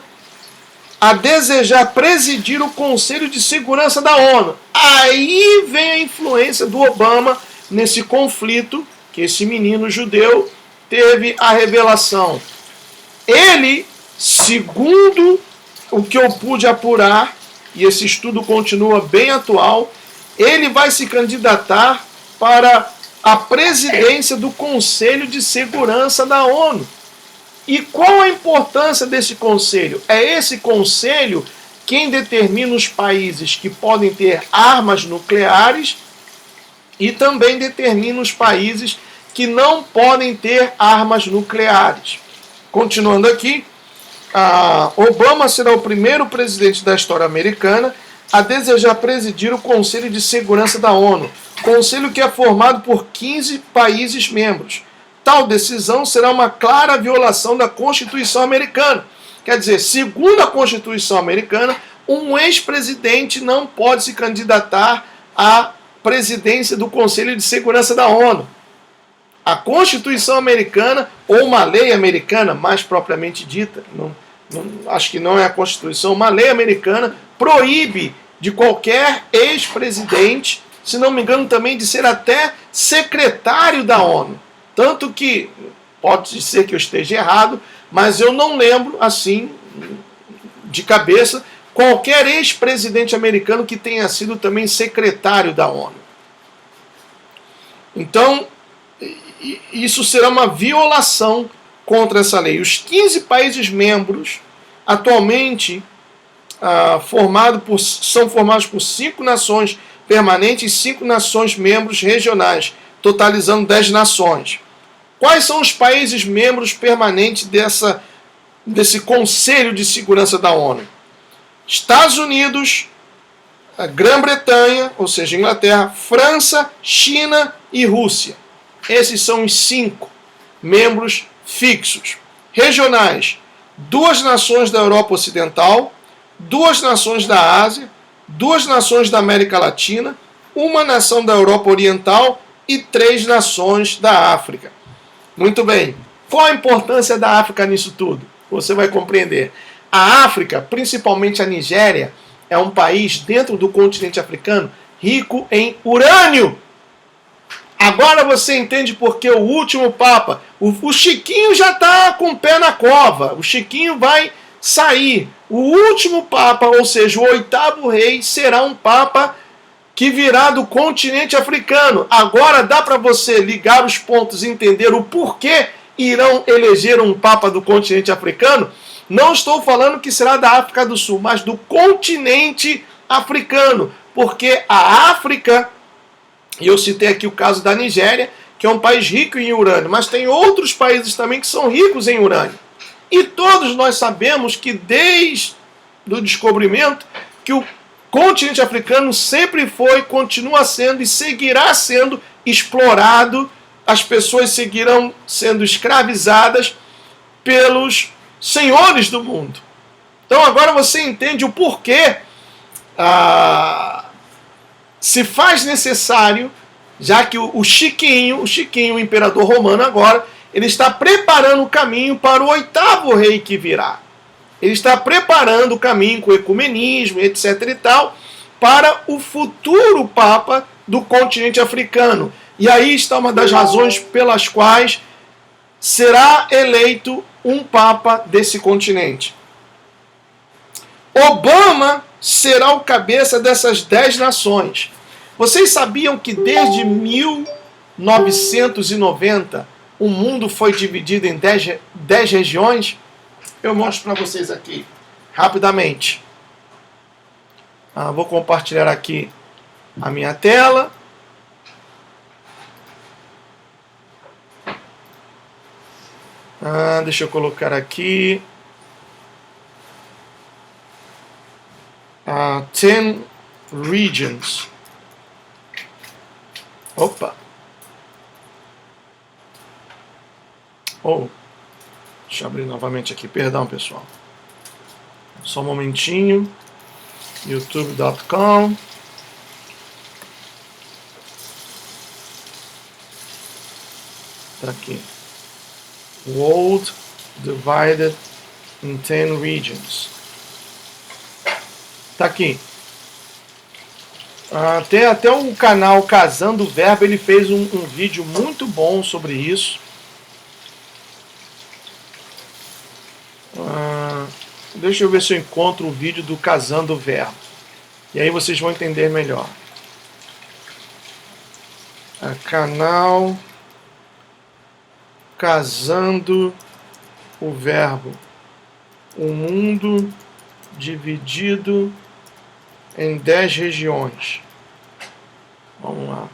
a desejar presidir o Conselho de Segurança da ONU. Aí vem a influência do Obama nesse conflito que esse menino judeu teve a revelação. Ele, segundo o que eu pude apurar, e esse estudo continua bem atual, ele vai se candidatar para a presidência do Conselho de Segurança da ONU. E qual a importância desse conselho? É esse conselho quem determina os países que podem ter armas nucleares e também determina os países que não podem ter armas nucleares. Continuando aqui, Obama será o primeiro presidente da história americana a desejar presidir o Conselho de Segurança da ONU, conselho que é formado por 15 países membros. Tal decisão será uma clara violação da Constituição americana. Quer dizer, segundo a Constituição americana, um ex-presidente não pode se candidatar à presidência do Conselho de Segurança da ONU. A Constituição americana, ou uma lei americana, mais propriamente dita, acho que não é a Constituição, uma lei americana proíbe de qualquer ex-presidente, se não me engano também de ser até secretário da ONU. Tanto que, pode ser que eu esteja errado, mas eu não lembro, assim, de cabeça, qualquer ex-presidente americano que tenha sido também secretário da ONU. Então, isso será uma violação contra essa lei. Os 15 países membros, atualmente, são formados por 5 nações permanentes e 5 nações membros regionais, totalizando 10 nações. Quais são os países membros permanentes desse Conselho de Segurança da ONU? Estados Unidos, a Grã-Bretanha, ou seja, Inglaterra, França, China e Rússia. Esses são os 5 membros fixos. Regionais: 2 nações da Europa Ocidental, 2 nações da Ásia, 2 nações da América Latina, 1 nação da Europa Oriental e 3 nações da África. Muito bem. Qual a importância da África nisso tudo? Você vai compreender. A África, principalmente a Nigéria, é um país dentro do continente africano rico em urânio. Agora você entende porque o último Papa, o Chiquinho já está com o pé na cova. O Chiquinho vai sair. O último Papa, ou seja, o 8º rei, será um Papa que virá do continente africano. Agora dá para você ligar os pontos e entender o porquê irão eleger um Papa do continente africano. Não estou falando que será da África do Sul, mas do continente africano. Porque a África, e eu citei aqui o caso da Nigéria, que é um país rico em urânio, mas tem outros países também que são ricos em urânio. E todos nós sabemos que desde o descobrimento, que o continente africano sempre foi, continua sendo e seguirá sendo explorado, as pessoas seguirão sendo escravizadas pelos senhores do mundo. Então agora você entende o porquê se faz necessário, já que o Chiquinho, o imperador romano agora, ele está preparando o caminho para o 8º rei que virá. Ele está preparando o caminho com o ecumenismo, etc. e tal, para o futuro Papa do continente africano. E aí está uma das razões pelas quais será eleito um Papa desse continente. Obama será o cabeça dessas 10 nações. Vocês sabiam que desde 1990 o mundo foi dividido em 10 regiões? Eu mostro para vocês aqui, rapidamente. Vou compartilhar aqui a minha tela. Deixa eu colocar aqui. 10 regions. Opa. Deixa eu abrir novamente aqui. Perdão, pessoal. Só um momentinho. youtube.com. Tá aqui. World divided in 10 regions. Tá aqui. Tem até um canal Casando o Verbo, ele fez um vídeo muito bom sobre isso. Deixa eu ver se eu encontro o vídeo do Casando o Verbo. E aí vocês vão entender melhor. Canal Casando o Verbo. O mundo dividido em 10 regiões. Vamos lá.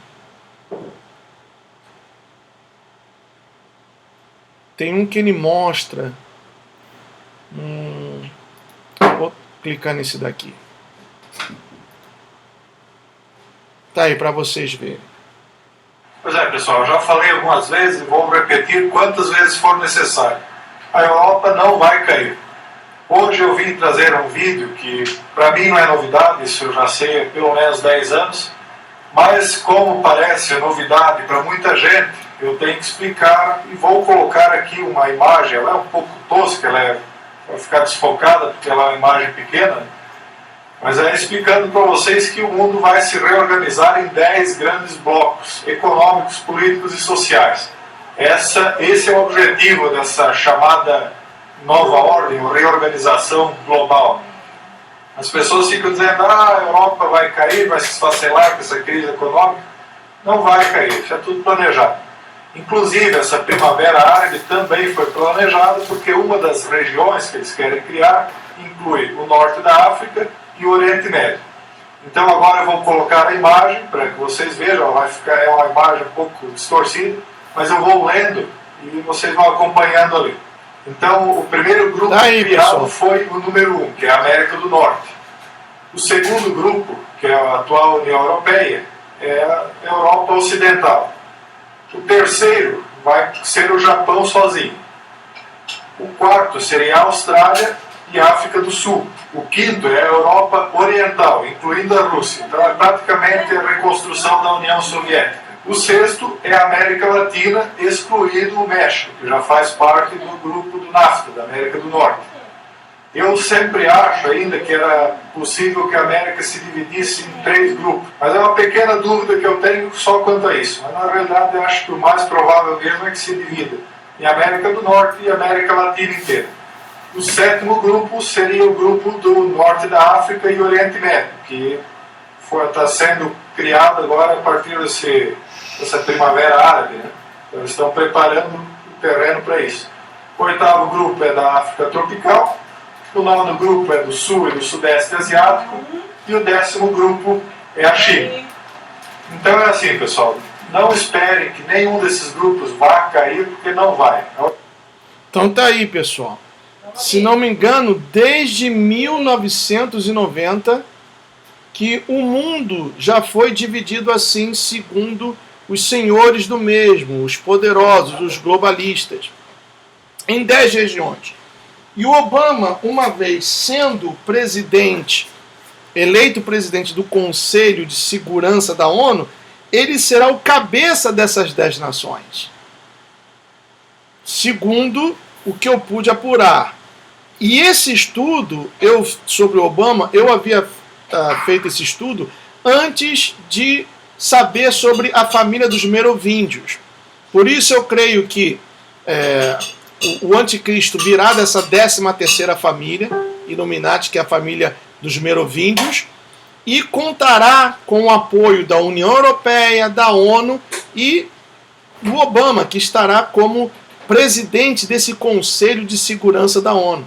Tem um que ele mostra. Vou clicar nesse daqui. Tá aí para vocês verem. Pois é, pessoal, eu já falei algumas vezes e vou repetir quantas vezes for necessário. A Europa não vai cair. Hoje eu vim trazer um vídeo que para mim não é novidade, isso eu já sei há pelo menos 10 anos, mas como parece novidade para muita gente, eu tenho que explicar e vou colocar aqui uma imagem. Ela é um pouco tosca, ela vai ficar desfocada porque ela é uma imagem pequena, mas é explicando para vocês que o mundo vai se reorganizar em 10 grandes blocos econômicos, políticos e sociais. Esse é o objetivo dessa chamada nova ordem, ou reorganização global. As pessoas ficam dizendo, a Europa vai cair, vai se esfacelar com essa crise econômica. Não vai cair, isso é tudo planejado. Inclusive, essa primavera árabe também foi planejada, porque uma das regiões que eles querem criar inclui o norte da África e o Oriente Médio. Então agora eu vou colocar a imagem, para que vocês vejam, ela vai ficar, é uma imagem um pouco distorcida, mas eu vou lendo e vocês vão acompanhando ali. Então, o primeiro grupo criado foi o número 1, que é a América do Norte. O segundo grupo, que é a atual União Europeia, é a Europa Ocidental. O terceiro vai ser o Japão sozinho. O quarto seria a Austrália e a África do Sul. O quinto é a Europa Oriental, incluindo a Rússia. Então é praticamente a reconstrução da União Soviética. O sexto é a América Latina, excluído o México, que já faz parte do grupo do NAFTA, da América do Norte. Eu sempre acho ainda que era possível que a América se dividisse em 3 grupos, mas é uma pequena dúvida que eu tenho só quanto a isso. Mas na realidade eu acho que o mais provável mesmo é que se divida em América do Norte e América Latina inteira. O sétimo grupo seria o grupo do Norte da África e Oriente Médio, que está sendo criado agora a partir dessa primavera árabe, né? Então, eles estão preparando o terreno para isso. O oitavo grupo é da África tropical, o nono grupo é do Sul e do Sudeste Asiático, e o 10º grupo é a China. Então é assim, pessoal, não esperem que nenhum desses grupos vá cair, porque não vai. Então tá aí, pessoal. Se não me engano, desde 1990 que o mundo já foi dividido assim, segundo os senhores do mesmo, os poderosos, os globalistas, em 10 regiões. E o Obama, uma vez sendo presidente, eleito presidente do Conselho de Segurança da ONU, ele será o cabeça dessas 10 nações. Segundo o que eu pude apurar. E esse estudo sobre o Obama, eu havia feito esse estudo antes de saber sobre a família dos merovíndios. Por isso eu creio que o anticristo virá dessa 13ª família, Illuminati, que é a família dos merovíndios, e contará com o apoio da União Europeia, da ONU e do Obama, que estará como presidente desse Conselho de Segurança da ONU.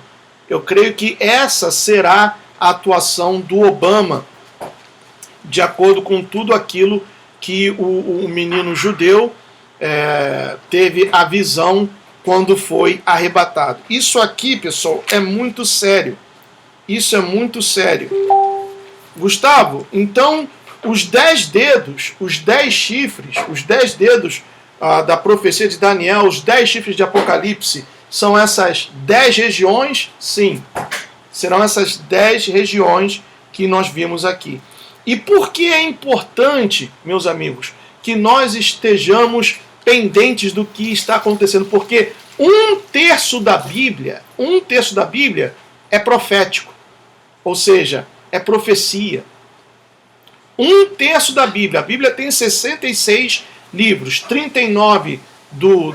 Eu creio que essa será a atuação do Obama, de acordo com tudo aquilo que o menino judeu teve a visão quando foi arrebatado. Isso aqui, pessoal, é muito sério. Isso é muito sério. Gustavo, então, os 10 dedos, os 10 chifres, os 10 dedos da profecia de Daniel, os 10 chifres de Apocalipse, são essas 10 regiões? Sim. Serão essas 10 regiões que nós vimos aqui. E por que é importante, meus amigos, que nós estejamos pendentes do que está acontecendo? Porque 1/3 da Bíblia, 1/3 da Bíblia é profético. Ou seja, é profecia. 1/3 da Bíblia. A Bíblia tem 66 livros, 39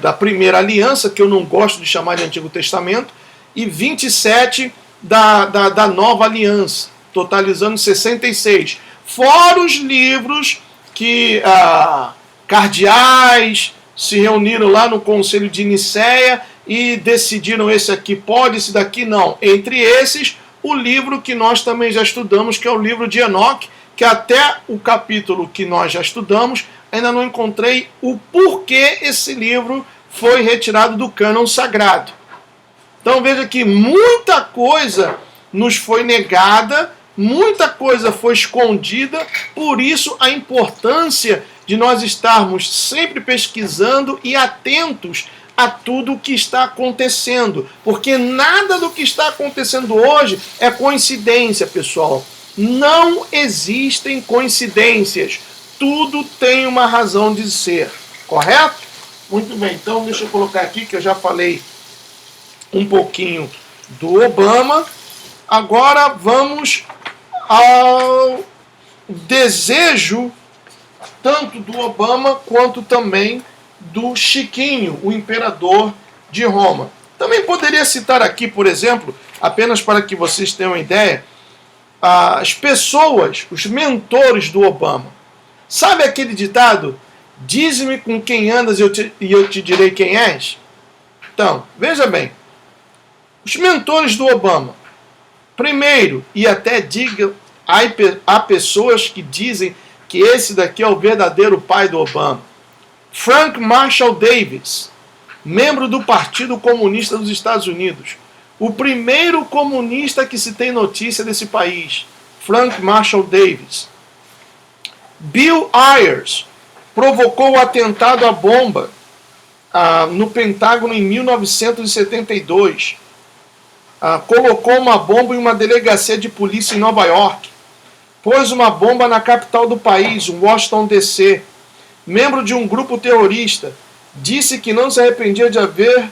da Primeira Aliança, que eu não gosto de chamar de Antigo Testamento, e 27 da Nova Aliança, totalizando 66. Fora os livros que cardeais se reuniram lá no Conselho de Nicéia e decidiram esse aqui pode, esse daqui não. Entre esses, o livro que nós também já estudamos, que é o livro de Enoque, que até o capítulo que nós já estudamos, ainda não encontrei o porquê esse livro foi retirado do cânon sagrado. Então veja que muita coisa nos foi negada, muita coisa foi escondida, por isso a importância de nós estarmos sempre pesquisando e atentos a tudo o que está acontecendo. Porque nada do que está acontecendo hoje é coincidência, pessoal. Não existem coincidências. Tudo tem uma razão de ser. Correto? Muito bem, então deixa eu colocar aqui que eu já falei um pouquinho do Obama. Agora vamos ao desejo tanto do Obama quanto também do Chiquinho, o imperador de Roma. Também poderia citar aqui, por exemplo, apenas para que vocês tenham uma ideia, as pessoas, os mentores do Obama. Sabe aquele ditado? Dize-me com quem andas e eu te direi quem és? Então, veja bem. Os mentores do Obama. Primeiro, e até diga, há pessoas que dizem que esse daqui é o verdadeiro pai do Obama. Frank Marshall Davis, membro do Partido Comunista dos Estados Unidos. O primeiro comunista que se tem notícia desse país. Frank Marshall Davis. Bill Ayers provocou o atentado à bomba no Pentágono em 1972. Colocou uma bomba em uma delegacia de polícia em Nova York. Pôs uma bomba na capital do país, Washington, D.C. Membro de um grupo terrorista, disse que não se arrependia de haver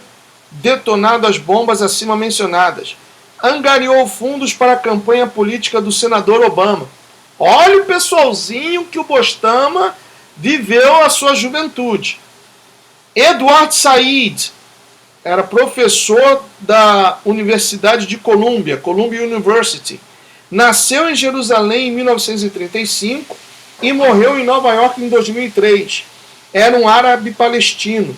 detonado as bombas acima mencionadas. Angariou fundos para a campanha política do senador Obama. Olha o pessoalzinho que o Bostama viveu a sua juventude. Edward Said era professor da Universidade de Columbia University. Nasceu em Jerusalém em 1935 e morreu em Nova York em 2003. Era um árabe palestino.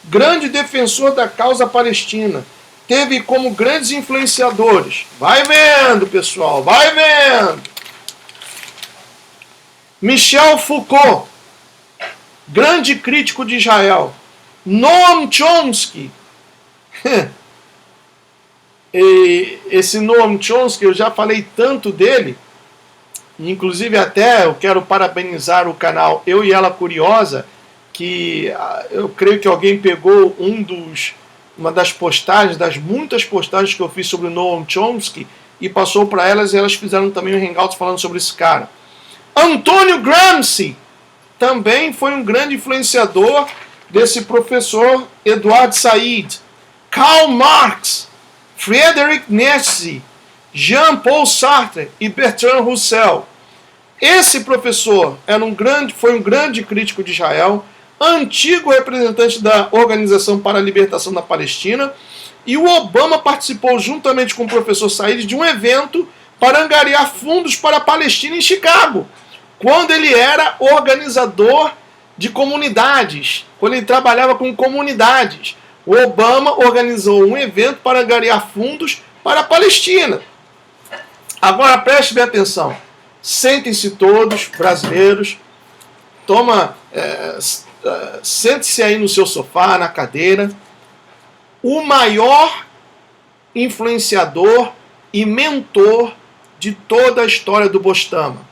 Grande defensor da causa palestina. Teve como grandes influenciadores. Vai vendo, pessoal, vai vendo. Michel Foucault, grande crítico de Israel. Noam Chomsky. E esse Noam Chomsky, eu já falei tanto dele. Inclusive até eu quero parabenizar o canal Eu e Ela Curiosa, que eu creio que alguém pegou uma das postagens, das muitas postagens que eu fiz sobre o Noam Chomsky, e passou para elas, e elas fizeram também um hangout falando sobre esse cara. Antônio Gramsci também foi um grande influenciador desse professor Edward Said. Karl Marx, Friedrich Nietzsche, Jean-Paul Sartre e Bertrand Russell. Esse professor foi um grande crítico de Israel, antigo representante da Organização para a Libertação da Palestina, e o Obama participou juntamente com o professor Said de um evento para angariar fundos para a Palestina em Chicago, quando ele era organizador de comunidades, quando ele trabalhava com comunidades. O Obama organizou um evento para angariar fundos para a Palestina. Agora preste bem atenção. Sentem-se todos, brasileiros. Sente-se aí no seu sofá, na cadeira. O maior influenciador e mentor de toda a história do Bostama.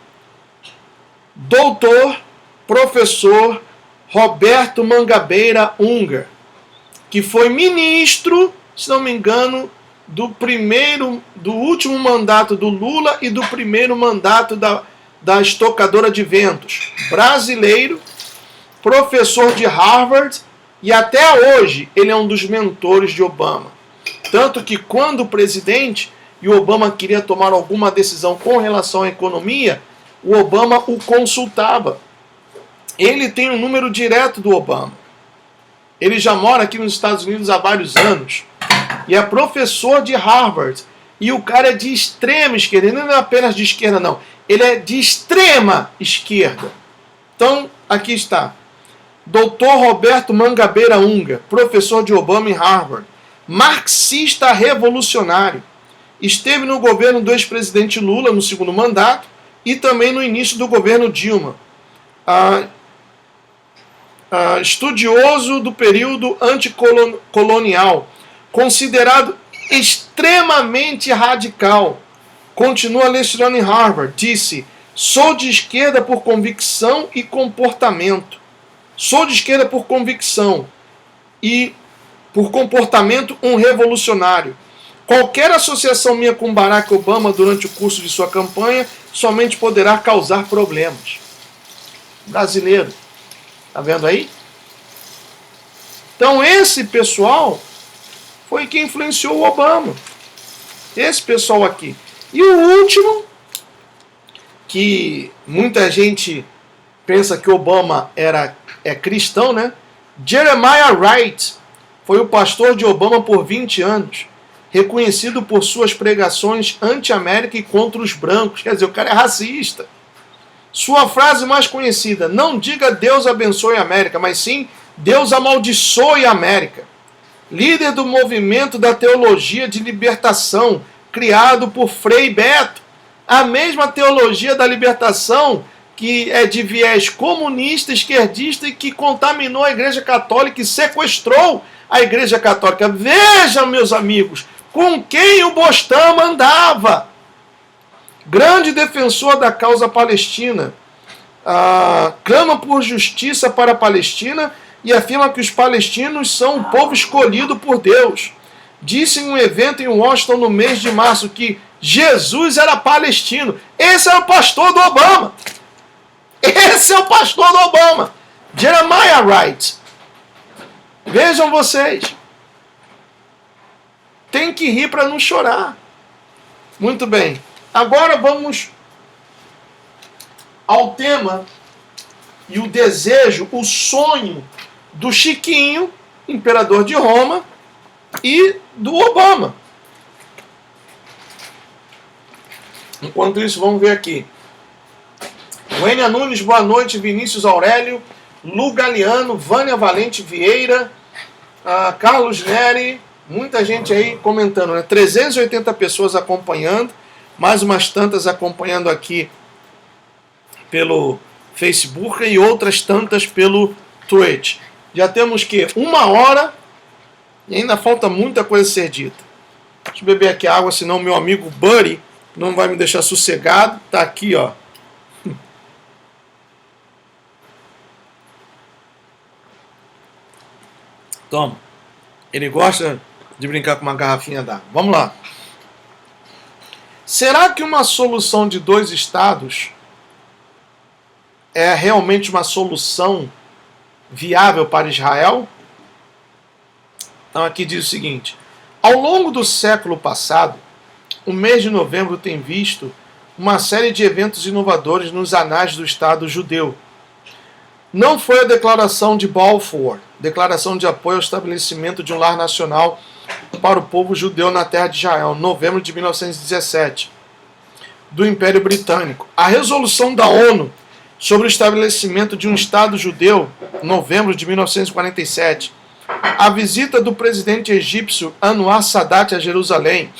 Doutor, professor Roberto Mangabeira Unger, que foi ministro, se não me engano, do último mandato do Lula e do primeiro mandato da Estocadora de Ventos. Brasileiro, professor de Harvard, e até hoje ele é um dos mentores de Obama. Tanto que quando presidente e o Obama queria tomar alguma decisão com relação à economia, o Obama o consultava. Ele tem um número direto do Obama. Ele já mora aqui nos Estados Unidos há vários anos. E é professor de Harvard. E o cara é de extrema esquerda. Ele não é apenas de esquerda, não. Ele é de extrema esquerda. Então, aqui está. Dr. Roberto Mangabeira Unger, professor de Obama em Harvard. Marxista revolucionário. Esteve no governo do ex-presidente Lula no segundo mandato e também no início do governo Dilma. Estudioso do período anticolonial, considerado extremamente radical. Continua lecionando em Harvard. Disse: sou de esquerda por convicção e comportamento. Sou de esquerda por convicção e por comportamento um revolucionário. Qualquer associação minha com Barack Obama durante o curso de sua campanha somente poderá causar problemas. Brasileiro. Tá vendo aí? Então esse pessoal foi quem influenciou o Obama. Esse pessoal aqui. E o último, que muita gente pensa que Obama é cristão, né? Jeremiah Wright foi o pastor de Obama por 20 anos. Reconhecido por suas pregações anti-América e contra os brancos. Quer dizer, o cara é racista. Sua frase mais conhecida: não diga Deus abençoe a América, mas sim Deus amaldiçoe a América. Líder do movimento da teologia de libertação, criado por Frei Beto. A mesma teologia da libertação que é de viés comunista, esquerdista e que contaminou a Igreja Católica e sequestrou a Igreja Católica. Vejam, meus amigos, com quem o Bostama andava. Grande defensor da causa palestina. Clama por justiça para a Palestina e afirma que os palestinos são o povo escolhido por Deus. Disse em um evento em Washington no mês de março que Jesus era palestino. Esse é o pastor do Obama. Esse é o pastor do Obama. Jeremiah Wright. Vejam vocês. Tem que rir para não chorar. Muito bem. Agora vamos ao tema e o desejo, o sonho do Chiquinho, imperador de Roma, e do Obama. Enquanto isso, vamos ver aqui. Wênia Nunes, boa noite. Vinícius Aurélio, Lu Galeano, Vânia Valente Vieira, Carlos Neri, muita gente aí comentando, né? 380 pessoas acompanhando, mais umas tantas acompanhando aqui pelo Facebook e outras tantas pelo Twitch. Já temos que 1 hora e ainda falta muita coisa a ser dita. Deixa eu beber aqui água, senão meu amigo Buddy não vai me deixar sossegado. Tá aqui, ó. Toma. Ele gosta de brincar com uma garrafinha d'água. Vamos lá. Será que uma solução de 2 estados é realmente uma solução viável para Israel? Então aqui diz o seguinte: ao longo do século passado, o mês de novembro tem visto uma série de eventos inovadores nos anais do Estado judeu. Não foi a declaração de Balfour, declaração de apoio ao estabelecimento de um lar nacional para o povo judeu na terra de Israel, novembro de 1917, do Império Britânico. A resolução da ONU sobre o estabelecimento de um Estado judeu, novembro de 1947. A visita do presidente egípcio Anwar Sadat a Jerusalém,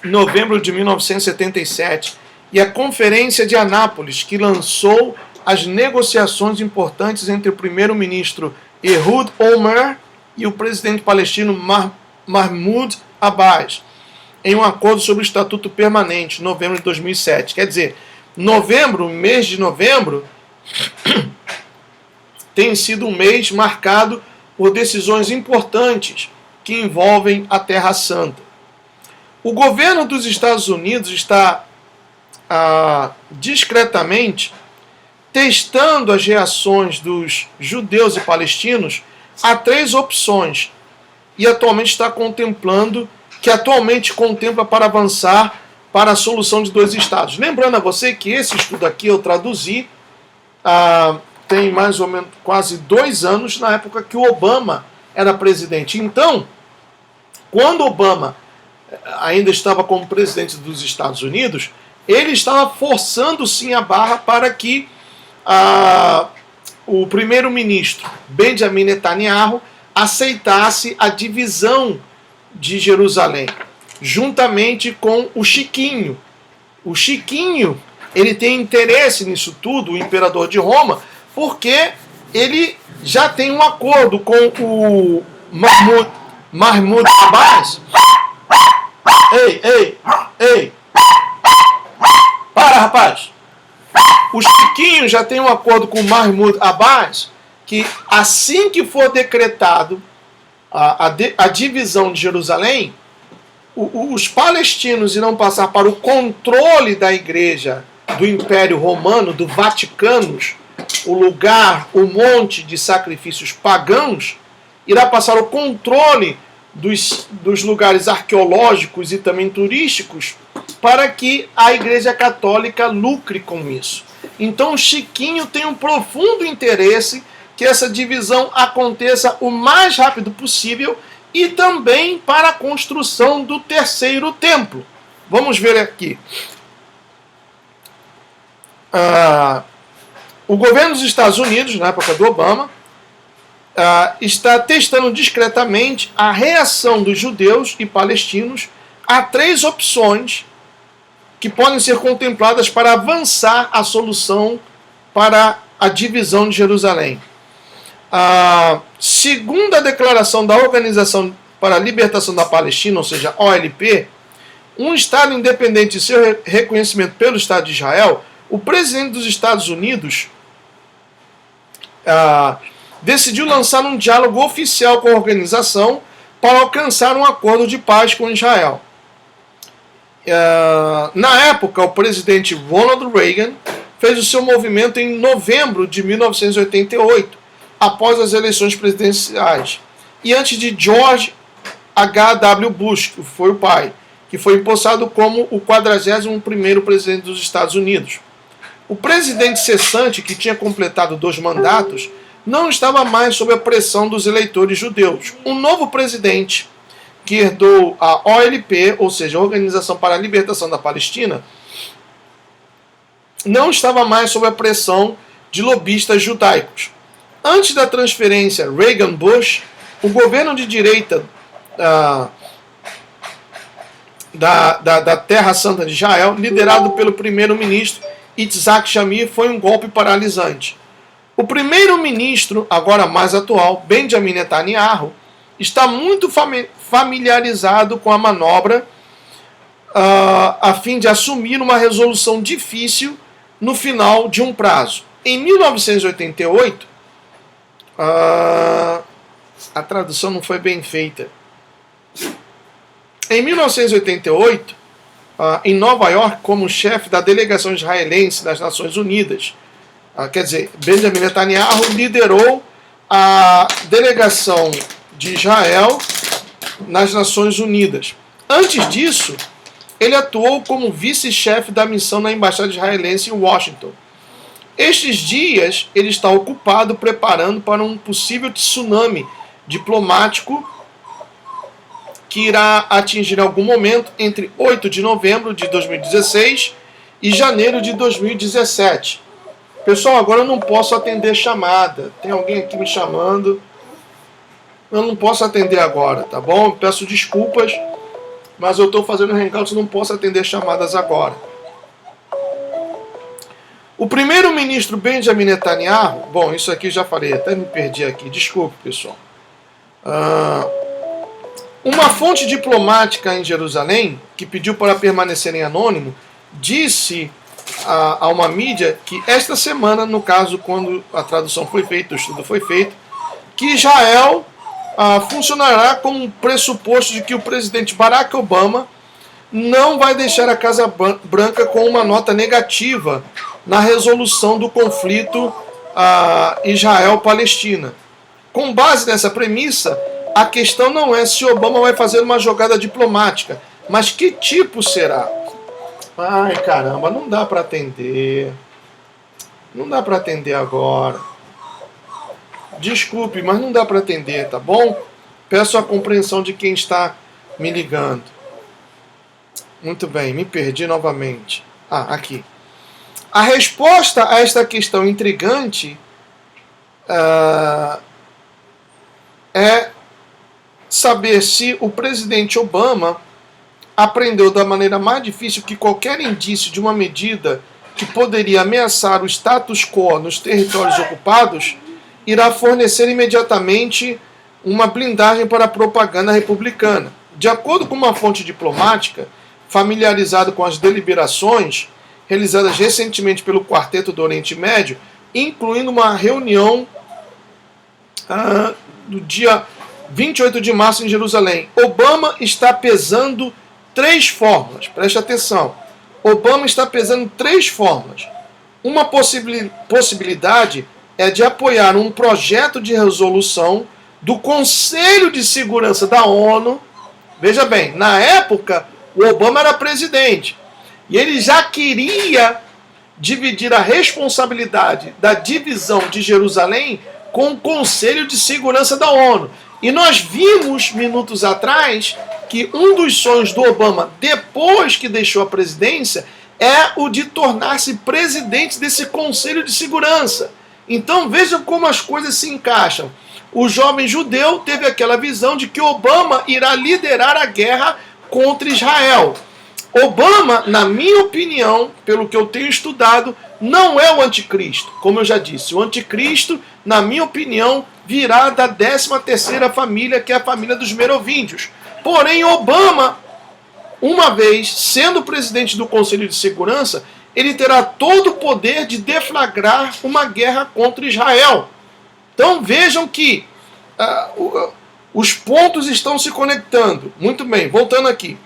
novembro de 1977. E a Conferência de Anápolis, que lançou as negociações importantes entre o primeiro-ministro Ehud Olmert e o presidente palestino Mahmoud Abbas, em um acordo sobre o Estatuto Permanente, novembro de 2007. Quer dizer, novembro, mês de novembro, tem sido um mês marcado por decisões importantes que envolvem a Terra Santa. O governo dos Estados Unidos está discretamente testando as reações dos judeus e palestinos a 3 opções e atualmente contempla para avançar para a solução de 2 estados. Lembrando a você que esse estudo aqui eu traduzi tem mais ou menos quase 2 anos, na época que o Obama era presidente. Então, quando Obama ainda estava como presidente dos Estados Unidos, ele estava forçando sim a barra para que o primeiro-ministro Benjamin Netanyahu aceitasse a divisão de Jerusalém, juntamente com o Chiquinho. O Chiquinho, ele tem interesse nisso tudo, o imperador de Roma, porque ele já tem um acordo com o Mahmoud Abbas. Ei! Para, rapaz! O Chiquinho já tem um acordo com o Mahmoud Abbas que assim que for decretado a divisão de Jerusalém, os palestinos irão passar para o controle da igreja do Império Romano, do Vaticanos, o lugar, o monte de sacrifícios pagãos, irá passar o controle dos lugares arqueológicos e também turísticos para que a Igreja Católica lucre com isso. Então o Chiquinho tem um profundo interesse que essa divisão aconteça o mais rápido possível e também para a construção do 3º templo. Vamos ver aqui. O governo dos Estados Unidos, na época do Obama, está testando discretamente a reação dos judeus e palestinos a 3 opções que podem ser contempladas para avançar a solução para a divisão de Jerusalém. Segundo a declaração da Organização para a Libertação da Palestina, ou seja, OLP, um Estado independente e seu reconhecimento pelo Estado de Israel, o presidente dos Estados Unidos decidiu lançar um diálogo oficial com a organização para alcançar um acordo de paz com Israel. Na época, o presidente Ronald Reagan fez o seu movimento em novembro de 1988, após as eleições presidenciais, e antes de George H.W. Bush, que foi o pai, que foi empossado como o 41º presidente dos Estados Unidos. O presidente cessante, que tinha completado 2 mandatos, não estava mais sob a pressão dos eleitores judeus. Um novo presidente, que herdou a OLP, ou seja, a Organização para a Libertação da Palestina, não estava mais sob a pressão de lobistas judaicos. Antes da transferência Reagan-Bush, o governo de direita da Terra Santa de Israel, liderado pelo primeiro-ministro Yitzhak Shamir, foi um golpe paralisante. O primeiro-ministro, agora mais atual, Benjamin Netanyahu, está muito familiarizado com a manobra a fim de assumir uma resolução difícil no final de um prazo. Em 1988, a tradução não foi bem feita. Em 1988, em Nova York, como chefe da delegação israelense das Nações Unidas, quer dizer, Benjamin Netanyahu liderou a delegação de Israel nas Nações Unidas. Antes disso, ele atuou como vice-chefe da missão na Embaixada Israelense em Washington. Estes dias, ele está ocupado preparando para um possível tsunami diplomático que irá atingir em algum momento entre 8 de novembro de 2016 e janeiro de 2017. Pessoal, agora eu não posso atender chamada. Tem alguém aqui me chamando. Eu não posso atender agora, tá bom? Eu peço desculpas, mas eu estou fazendo hangout e não posso atender chamadas agora. O primeiro-ministro Benjamin Netanyahu, bom, isso aqui eu já falei, até me perdi aqui, desculpe, pessoal. Uma fonte diplomática em Jerusalém, que pediu para permanecer em anônimo, disse a uma mídia que esta semana, no caso, quando a tradução foi feita, o estudo foi feito, que Israel funcionará com um pressuposto de que o presidente Barack Obama não vai deixar a Casa Branca com uma nota negativa na resolução do conflito Israel-Palestina. Com base nessa premissa, a questão não é se Obama vai fazer uma jogada diplomática, mas que tipo será? Ai, caramba, não dá para atender. Não dá para atender agora. Desculpe, mas não dá para atender, tá bom? Peço a compreensão de quem está me ligando. Muito bem, me perdi novamente. Aqui. A resposta a esta questão intrigante é saber se o presidente Obama aprendeu da maneira mais difícil que qualquer indício de uma medida que poderia ameaçar o status quo nos territórios ocupados irá fornecer imediatamente uma blindagem para a propaganda republicana. De acordo com uma fonte diplomática familiarizada com as deliberações realizadas recentemente pelo Quarteto do Oriente Médio, incluindo uma reunião do dia 28 de março em Jerusalém, Obama está pesando 3 fórmulas. Preste atenção. Obama está pesando 3 fórmulas. Uma possibilidade é de apoiar um projeto de resolução do Conselho de Segurança da ONU. Veja bem, na época, o Obama era presidente. E ele já queria dividir a responsabilidade da divisão de Jerusalém com o Conselho de Segurança da ONU. E nós vimos, minutos atrás, que um dos sonhos do Obama, depois que deixou a presidência, é o de tornar-se presidente desse Conselho de Segurança. Então vejam como as coisas se encaixam. O jovem judeu teve aquela visão de que Obama irá liderar a guerra contra Israel. Obama, na minha opinião, pelo que eu tenho estudado, não é o anticristo. Como eu já disse, o anticristo, na minha opinião, virá da 13ª família, que é a família dos merovíndios. Porém, Obama, uma vez sendo presidente do Conselho de Segurança, ele terá todo o poder de deflagrar uma guerra contra Israel. Então vejam que os pontos estão se conectando. Muito bem, voltando aqui.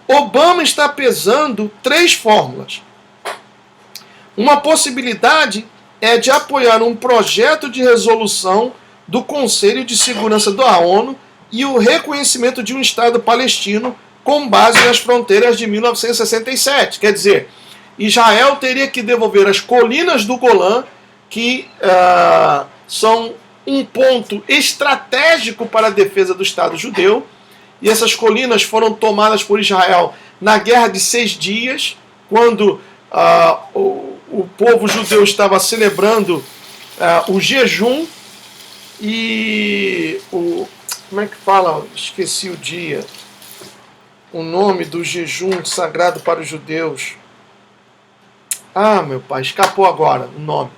Obama está pesando 3 fórmulas. Uma possibilidade é de apoiar um projeto de resolução do Conselho de Segurança da ONU e o reconhecimento de um Estado palestino com base nas fronteiras de 1967. Quer dizer, Israel teria que devolver as colinas do Golã, que são um ponto estratégico para a defesa do Estado judeu, e essas colinas foram tomadas por Israel na Guerra de 6 Dias, quando o povo judeu estava celebrando o jejum e como é que fala? Esqueci o dia. O nome do jejum sagrado para os judeus. Meu pai, escapou agora o nome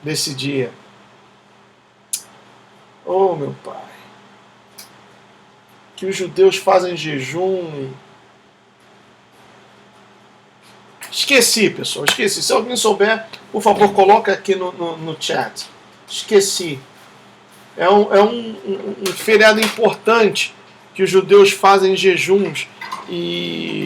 desse dia. Oh, meu pai. Que os judeus fazem jejum. Esqueci, pessoal, esqueci. Se alguém souber, por favor, coloca aqui no chat. Esqueci. É um feriado importante que os judeus fazem jejuns, e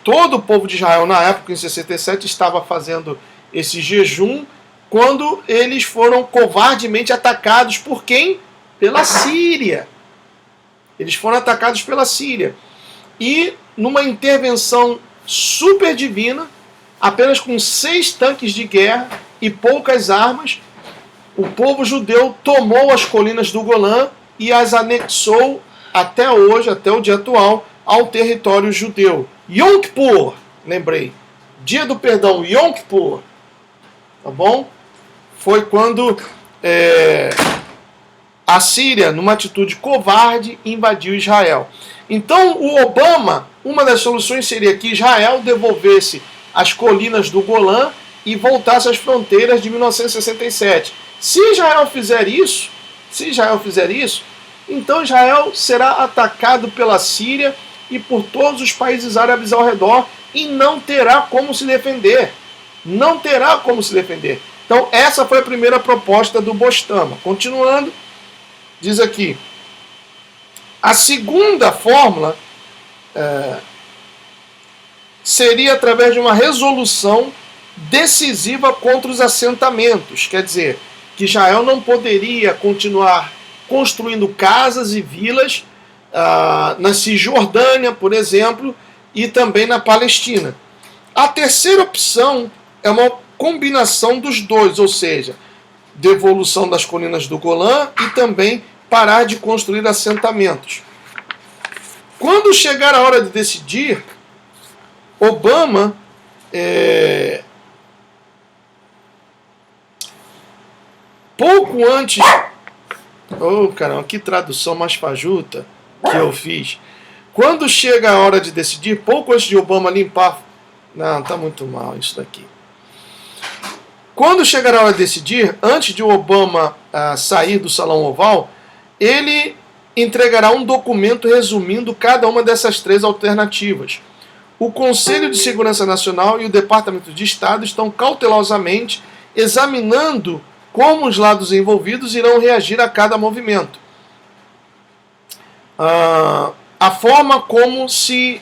todo o povo de Israel, na época, em 67, estava fazendo esse jejum quando eles foram covardemente atacados por quem? Pela Síria. Eles foram atacados pela Síria. E numa intervenção super divina, apenas com 6 tanques de guerra e poucas armas, o povo judeu tomou as colinas do Golã e as anexou até hoje, até o dia atual, ao território judeu. Yom Kippur, lembrei. Dia do perdão, Yom Kippur. Tá bom? Foi quando a Síria, numa atitude covarde, invadiu Israel. Então, o Obama, uma das soluções seria que Israel devolvesse as colinas do Golã e voltasse às fronteiras de 1967. Se Israel fizer isso, então Israel será atacado pela Síria e por todos os países árabes ao redor e não terá como se defender. Não terá como se defender. Então, essa foi a primeira proposta do Bostama. Continuando, diz aqui: a segunda fórmula seria através de uma resolução decisiva contra os assentamentos. Quer dizer, que Israel não poderia continuar construindo casas e vilas na Cisjordânia, por exemplo, e também na Palestina. A terceira opção é uma combinação dos dois, ou seja, devolução das colinas do Golã e também parar de construir assentamentos. Quando chegar a hora de decidir, Obama pouco antes... Oh, caramba, que tradução mais fajuta que eu fiz. Quando chega a hora de decidir, pouco antes de Obama limpar... Não, tá muito mal isso daqui. Quando chegar a hora de decidir, antes de Obama sair do Salão Oval, ele entregará um documento resumindo cada uma dessas 3 alternativas. O Conselho de Segurança Nacional e o Departamento de Estado estão cautelosamente examinando como os lados envolvidos irão reagir a cada movimento. A forma como se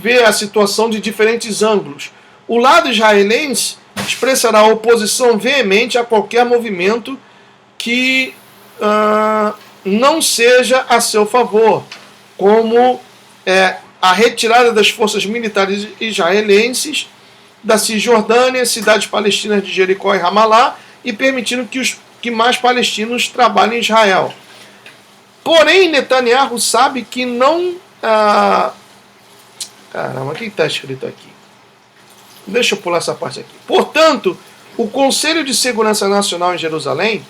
vê a situação de diferentes ângulos. O lado israelense expressará oposição veemente a qualquer movimento que não seja a seu favor, como a retirada das forças militares israelenses da Cisjordânia, cidades palestinas de Jericó e Ramallah, e permitindo que mais palestinos trabalhem em Israel. Porém, Netanyahu sabe que não... Caramba, o que está escrito aqui? Deixa eu pular essa parte aqui. Portanto, o Conselho de Segurança Nacional em Jerusalém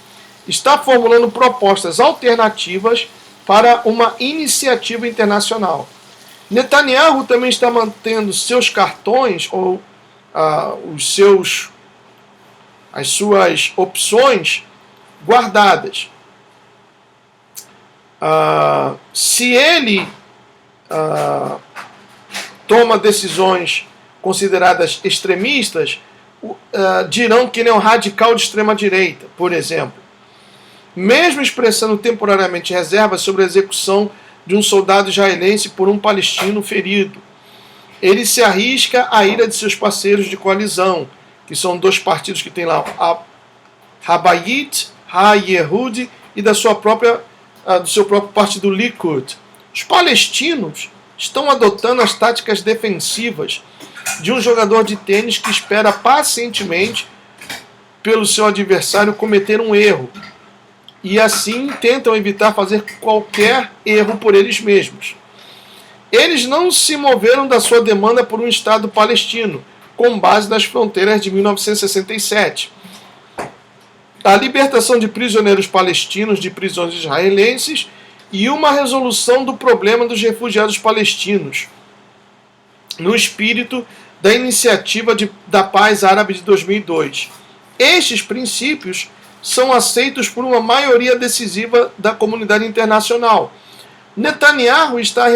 está formulando propostas alternativas para uma iniciativa internacional. Netanyahu também está mantendo seus cartões ou as suas opções guardadas. Se ele toma decisões consideradas extremistas, dirão que ele é um radical de extrema-direita, por exemplo. Mesmo expressando temporariamente reservas sobre a execução de um soldado israelense por um palestino ferido, ele se arrisca à ira de seus parceiros de coalizão, que são dois partidos que tem lá, a Habayit, Ha-Yehud, e do seu próprio partido Likud. Os palestinos estão adotando as táticas defensivas de um jogador de tênis que espera pacientemente pelo seu adversário cometer um erro, e assim tentam evitar fazer qualquer erro por eles mesmos. Eles não se moveram da sua demanda por um Estado palestino, com base nas fronteiras de 1967. A libertação de prisioneiros palestinos de prisões israelenses e uma resolução do problema dos refugiados palestinos, no espírito da Iniciativa da Paz Árabe de 2002. Estes princípios são aceitos por uma maioria decisiva da comunidade internacional. Netanyahu está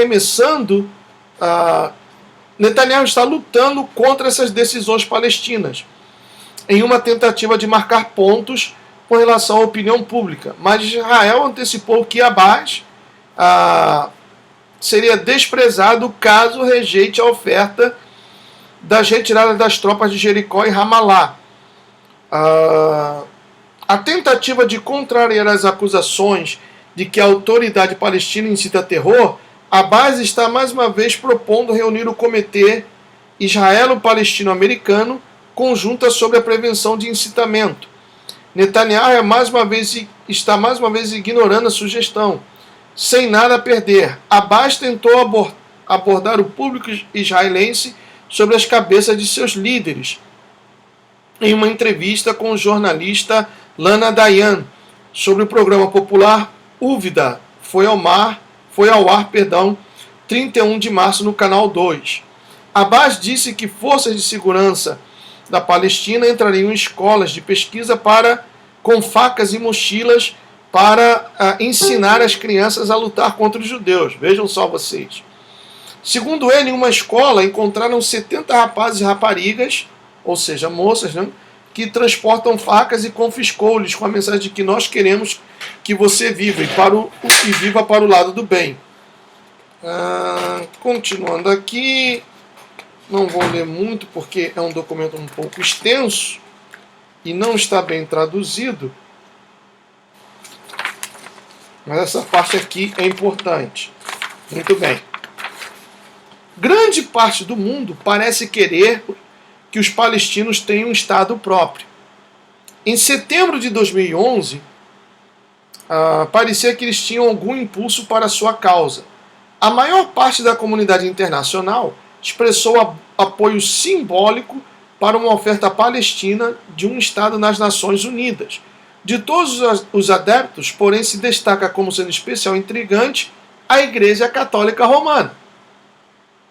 lutando contra essas decisões palestinas, em uma tentativa de marcar pontos com relação à opinião pública. Mas Israel antecipou que Abbas seria desprezado caso rejeite a oferta das retiradas das tropas de Jericó e Ramallah. A tentativa de contrariar as acusações de que a autoridade palestina incita terror, Abbas está mais uma vez propondo reunir o Comitê Israelo-Palestino-Americano conjunta sobre a prevenção de incitamento. Netanyahu está mais uma vez ignorando a sugestão. Sem nada a perder, Abbas tentou abordar o público israelense sobre as cabeças de seus líderes em uma entrevista com o jornalista Lana Dayan sobre o programa popular Uvda, foi ao ar, 31 de março no Canal 2. Abbas disse que forças de segurança da Palestina entrariam em escolas de pesquisa com facas e mochilas para ensinar as crianças a lutar contra os judeus. Vejam só vocês. Segundo ele, em uma escola encontraram 70 rapazes e raparigas, ou seja, moças, né, que transportam facas e confiscou-lhes com a mensagem de que nós queremos que você viva e viva para o lado do bem. Continuando aqui, não vou ler muito porque é um documento um pouco extenso e não está bem traduzido, mas essa parte aqui é importante. Muito bem. Grande parte do mundo parece querer que os palestinos tenham um Estado próprio. Em setembro de 2011, parecia que eles tinham algum impulso para a sua causa. A maior parte da comunidade internacional expressou apoio simbólico para uma oferta palestina de um Estado nas Nações Unidas. De todos os adeptos, porém, se destaca como sendo especial e intrigante a Igreja Católica Romana.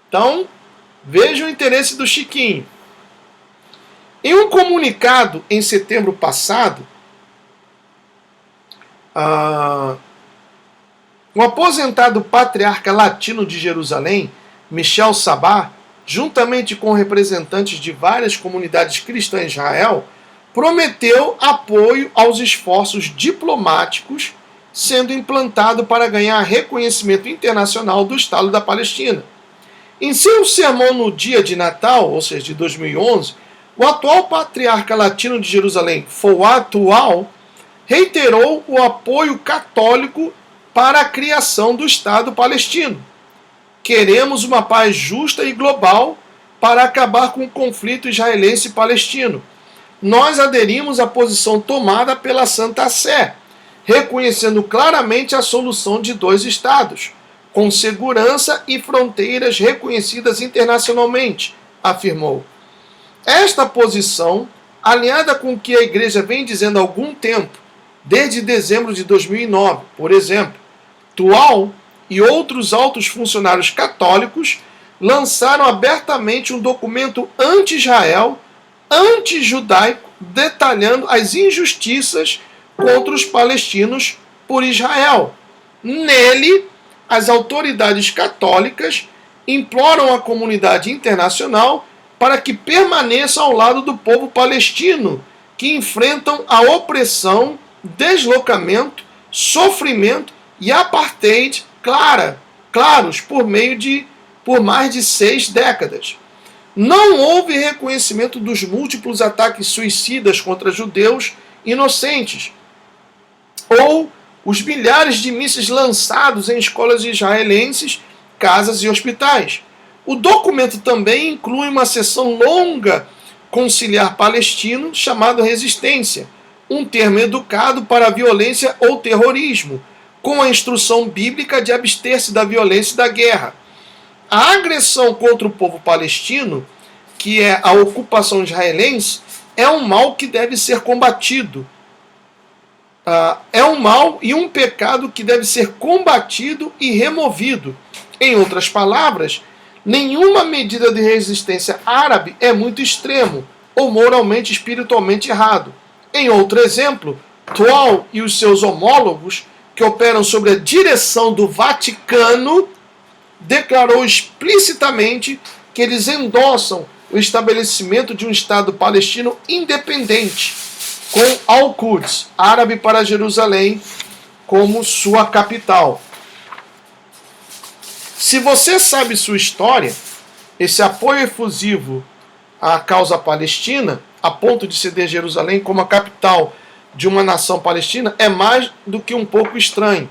Então, veja o interesse do Chiquinho. Em um comunicado em setembro passado, o aposentado patriarca latino de Jerusalém, Michel Sabah, juntamente com representantes de várias comunidades cristãs em Israel, prometeu apoio aos esforços diplomáticos sendo implantado para ganhar reconhecimento internacional do Estado da Palestina. Em seu sermão no dia de Natal, ou seja, de 2011, o atual patriarca latino de Jerusalém, Fouad Tual, reiterou o apoio católico para a criação do Estado palestino. Queremos uma paz justa e global para acabar com o conflito israelense e palestino. Nós aderimos à posição tomada pela Santa Sé, reconhecendo claramente a solução de 2 estados, com segurança e fronteiras reconhecidas internacionalmente, afirmou. Esta posição, alinhada com o que a Igreja vem dizendo há algum tempo, desde dezembro de 2009, por exemplo, Tual e outros altos funcionários católicos lançaram abertamente um documento anti-Israel, anti-judaico, detalhando as injustiças contra os palestinos por Israel. Nele, as autoridades católicas imploram à comunidade internacional para que permaneça ao lado do povo palestino, que enfrentam a opressão, deslocamento, sofrimento e apartheid claros por mais de 6 décadas. Não houve reconhecimento dos múltiplos ataques suicidas contra judeus inocentes, ou os milhares de mísseis lançados em escolas israelenses, casas e hospitais. O documento também inclui uma seção longa conciliar palestino chamado resistência, um termo educado para a violência ou terrorismo, com a instrução bíblica de abster-se da violência e da guerra. A agressão contra o povo palestino, que é a ocupação israelense, é um mal que deve ser combatido. É um mal e um pecado que deve ser combatido e removido. Em outras palavras, nenhuma medida de resistência árabe é muito extremo ou moralmente e espiritualmente errado. Em outro exemplo, Toal e os seus homólogos, que operam sob a direção do Vaticano, declarou explicitamente que eles endossam o estabelecimento de um Estado palestino independente, com Al-Quds, árabe para Jerusalém, como sua capital. Se você sabe sua história, esse apoio efusivo à causa palestina, a ponto de ceder Jerusalém como a capital de uma nação palestina, é mais do que um pouco estranho.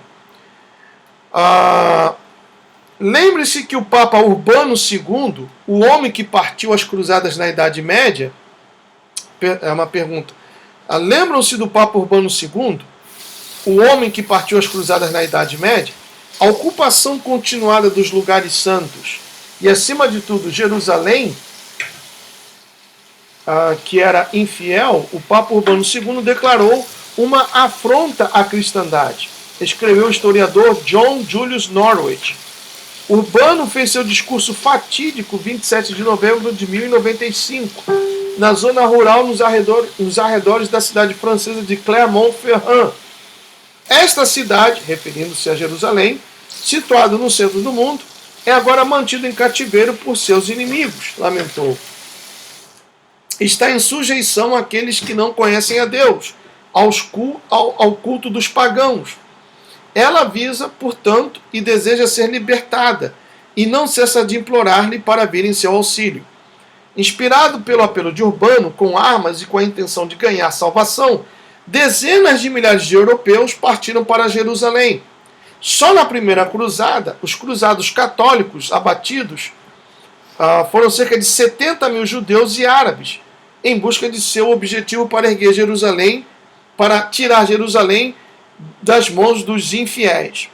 Lembre-se que o Papa Urbano II, o homem que partiu as cruzadas na Idade Média, é uma pergunta. Lembram-se do Papa Urbano II, o homem que partiu as cruzadas na Idade Média? A ocupação continuada dos lugares santos e, acima de tudo, Jerusalém, que era infiel, o Papa Urbano II declarou uma afronta à cristandade. Escreveu o historiador John Julius Norwich. Urbano fez seu discurso fatídico 27 de novembro de 1095, na zona rural nos arredores da cidade francesa de Clermont-Ferrand. Esta cidade, referindo-se a Jerusalém, situada no centro do mundo, é agora mantida em cativeiro por seus inimigos, lamentou. Está em sujeição àqueles que não conhecem a Deus, ao culto dos pagãos. Ela visa, portanto, e deseja ser libertada, e não cessa de implorar-lhe para vir em seu auxílio. Inspirado pelo apelo de Urbano, com armas e com a intenção de ganhar salvação, dezenas de milhares de europeus partiram para Jerusalém. Só na primeira cruzada, os cruzados católicos abatidos foram cerca de 70 mil judeus e árabes, em busca de seu objetivo para erguer Jerusalém, para tirar Jerusalém das mãos dos infiéis.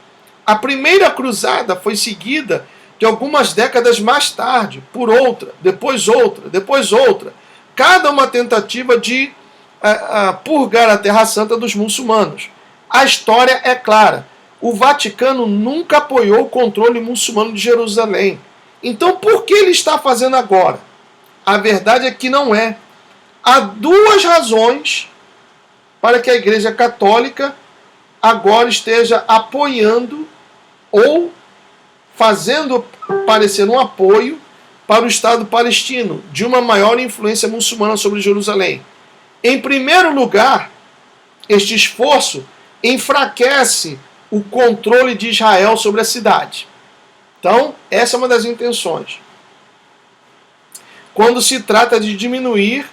A primeira cruzada foi seguida de algumas décadas mais tarde, por outra, depois outra, depois outra, cada uma tentativa de purgar a Terra Santa dos muçulmanos. A história é clara. O Vaticano nunca apoiou o controle muçulmano de Jerusalém. Então, por que ele está fazendo agora? A verdade é que não é. Há 2 razões para que a Igreja Católica agora esteja apoiando ou fazendo parecer um apoio para o Estado palestino, de uma maior influência muçulmana sobre Jerusalém. Em primeiro lugar, este esforço enfraquece o controle de Israel sobre a cidade. Então, essa é uma das intenções. Quando se trata de diminuir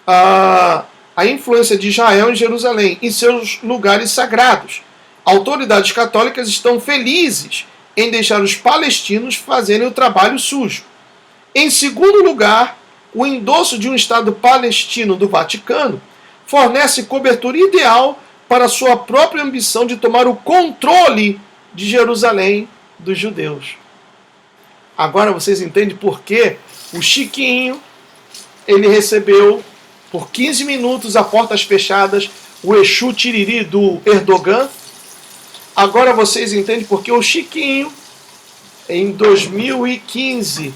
a influência de Israel em Jerusalém, em seus lugares sagrados. Autoridades católicas estão felizes em deixar os palestinos fazerem o trabalho sujo. Em segundo lugar, o endosso de um Estado palestino do Vaticano fornece cobertura ideal para sua própria ambição de tomar o controle de Jerusalém dos judeus. Agora vocês entendem por que o Chiquinho ele recebeu por 15 minutos a portas fechadas o Exu Tiriri do Erdogan. Agora vocês entendem por que o Chiquinho, em 2015,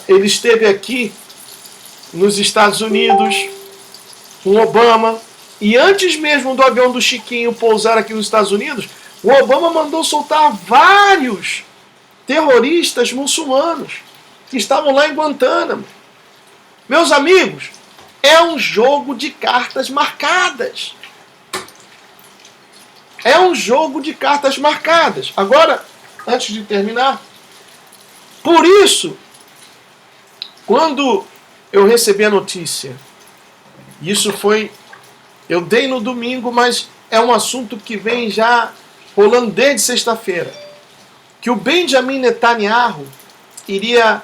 ele esteve aqui nos Estados Unidos com Obama, e antes mesmo do avião do Chiquinho pousar aqui nos Estados Unidos, o Obama mandou soltar vários terroristas muçulmanos que estavam lá em Guantánamo. Meus amigos, é um jogo de cartas marcadas. É um jogo de cartas marcadas. Agora, antes de terminar, por isso, quando eu recebi a notícia, isso foi, eu dei no domingo, mas é um assunto que vem já rolando desde sexta-feira, que o Benjamin Netanyahu iria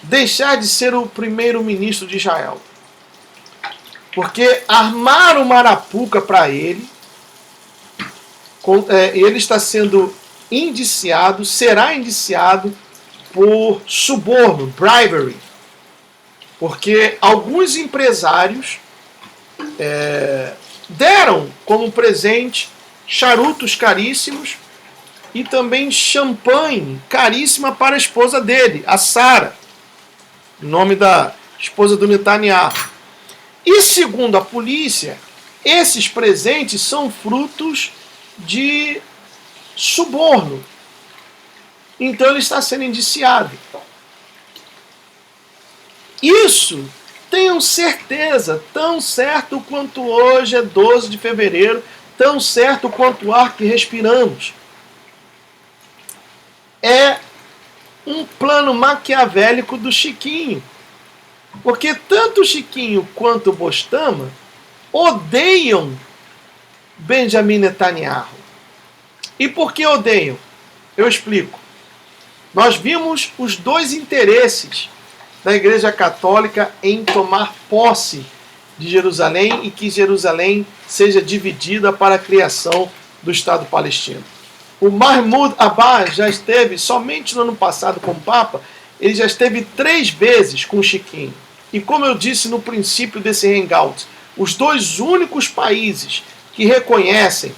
deixar de ser o primeiro-ministro de Israel. Porque armaram uma arapuca para ele, ele está sendo indiciado, será indiciado por suborno, bribery. Porque alguns empresários deram como presente charutos caríssimos e também champanhe caríssima para a esposa dele, a Sara, o nome da esposa do Netanyahu. E segundo a polícia, esses presentes são frutos de suborno. Então ele está sendo indiciado. Isso, tenham certeza, tão certo quanto hoje é 12 de fevereiro, tão certo quanto o ar que respiramos. É um plano maquiavélico do Chiquinho. Porque tanto o Chiquinho quanto o Bostama odeiam Benjamin Netanyahu. E por que odeiam? Eu explico. Nós vimos os dois interesses da Igreja Católica em tomar posse de Jerusalém e que Jerusalém seja dividida para a criação do Estado palestino. O Mahmoud Abbas já esteve, somente no ano passado como Papa, ele já esteve 3 vezes com o Chiquinho. E como eu disse no princípio desse hangout, os dois únicos países que reconhecem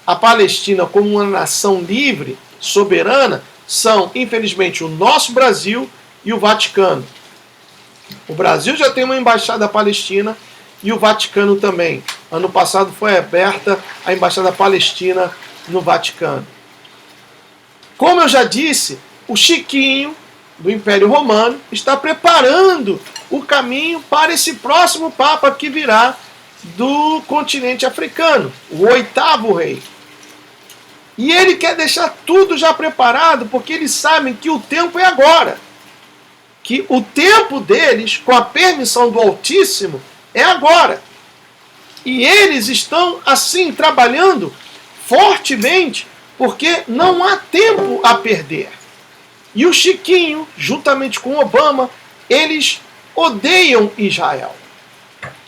a Palestina como uma nação livre, soberana, são, infelizmente, o nosso Brasil e o Vaticano. O Brasil já tem uma embaixada palestina e o Vaticano também. Ano passado foi aberta a embaixada palestina no Vaticano. Como eu já disse, o Chiquinho do Império Romano está preparando o caminho para esse próximo Papa que virá do continente africano, o 8º rei. E ele quer deixar tudo já preparado, porque eles sabem que o tempo é agora. Que o tempo deles, com a permissão do Altíssimo, é agora. E eles estão, assim, trabalhando fortemente, porque não há tempo a perder. E o Chiquinho, juntamente com Obama, eles odeiam Israel.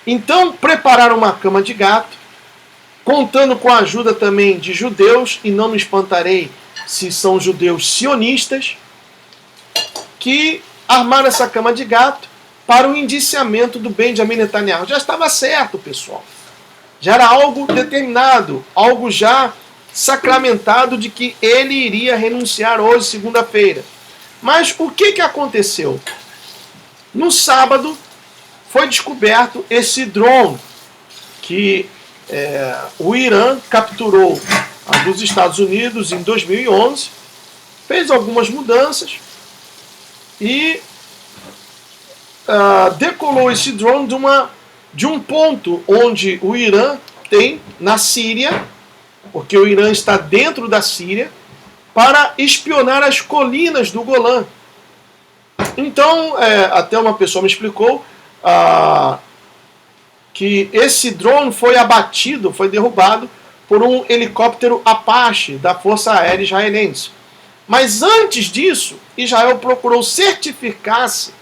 Então, prepararam uma cama de gato, contando com a ajuda também de judeus, e não me espantarei se são judeus sionistas, que armaram essa cama de gato para o indiciamento do Benjamin Netanyahu. Já estava certo, pessoal. Já era algo determinado, algo já sacramentado de que ele iria renunciar hoje, segunda-feira. Mas o que aconteceu? No sábado foi descoberto esse drone que o Irã capturou dos Estados Unidos em 2011, fez algumas mudanças e decolou esse drone de um ponto onde o Irã tem na Síria, porque o Irã está dentro da Síria, para espionar as colinas do Golã. Então, até uma pessoa me explicou que esse drone foi abatido, foi derrubado por um helicóptero Apache da Força Aérea Israelense. Mas antes disso, Israel procurou certificar-se,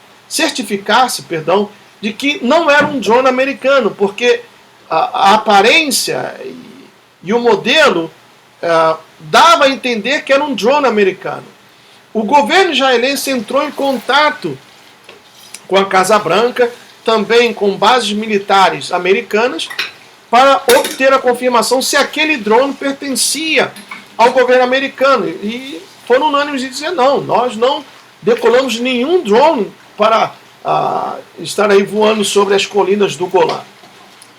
de que não era um drone americano, porque a aparência e o modelo dava a entender que era um drone americano. O governo israelense entrou em contato com a Casa Branca, também com bases militares americanas, para obter a confirmação se aquele drone pertencia ao governo americano. E foram unânimes de dizer não, nós não decolamos nenhum drone para estar aí voando sobre as colinas do Golã.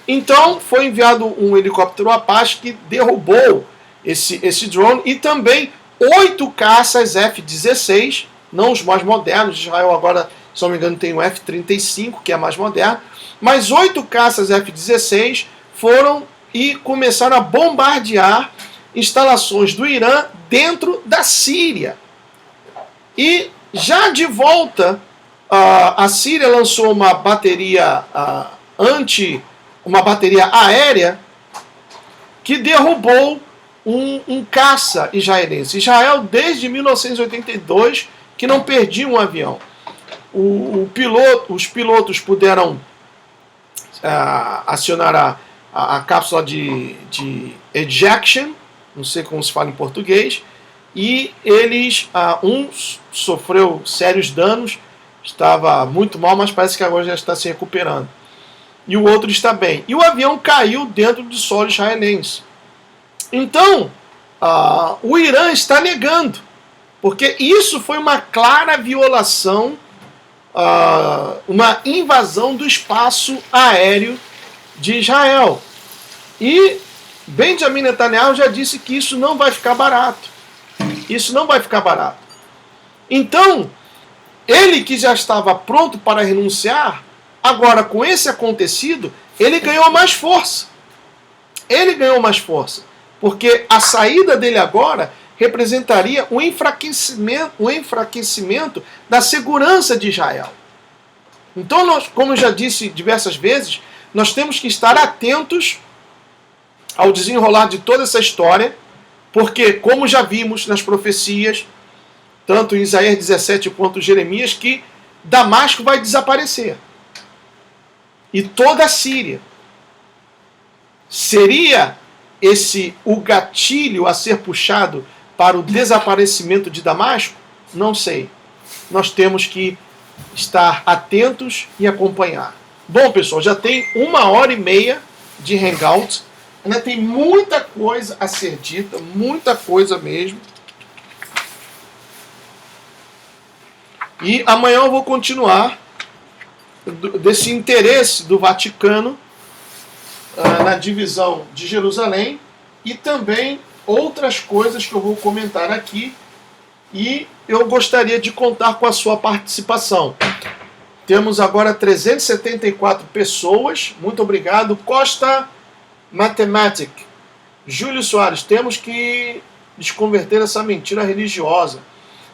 Então foi enviado um helicóptero Apache que derrubou esse drone, e também 8 caças F-16 não os mais modernos. Israel agora, se não me engano, tem o F-35, que é mais moderno, mas 8 caças F-16 foram e começaram a bombardear instalações do Irã dentro da Síria. E já de volta, a Síria lançou uma bateria uma bateria aérea que derrubou um caça israelense. Israel, desde 1982, que não perdia um avião. Os pilotos puderam acionar a cápsula de ejection, não sei como se fala em português, e eles, um sofreu sérios danos, estava muito mal, mas parece que agora já está se recuperando. E o outro está bem. E o avião caiu dentro do solo israelense. Então, o Irã está negando, porque isso foi uma clara violação, uma invasão do espaço aéreo de Israel. E Benjamin Netanyahu já disse que isso não vai ficar barato. Isso não vai ficar barato. Então, ele que já estava pronto para renunciar, agora com esse acontecido, ele ganhou mais força. Ele ganhou mais força. Porque a saída dele agora representaria um enfraquecimento da segurança de Israel. Então, nós, como eu já disse diversas vezes, nós temos que estar atentos ao desenrolar de toda essa história, porque, como já vimos nas profecias, tanto em Isaías 17 quanto em Jeremias, que Damasco vai desaparecer. E toda a Síria. Seria esse o gatilho a ser puxado para o desaparecimento de Damasco? Não sei. Nós temos que estar atentos e acompanhar. Bom, pessoal, já tem 1h30 de Hangout. Ainda tem muita coisa a ser dita, muita coisa mesmo. E amanhã eu vou continuar desse interesse do Vaticano na divisão de Jerusalém e também outras coisas que eu vou comentar aqui e eu gostaria de contar com a sua participação. Temos agora 374 pessoas, muito obrigado. Costa Mathematic, Júlio Soares, temos que desconverter essa mentira religiosa.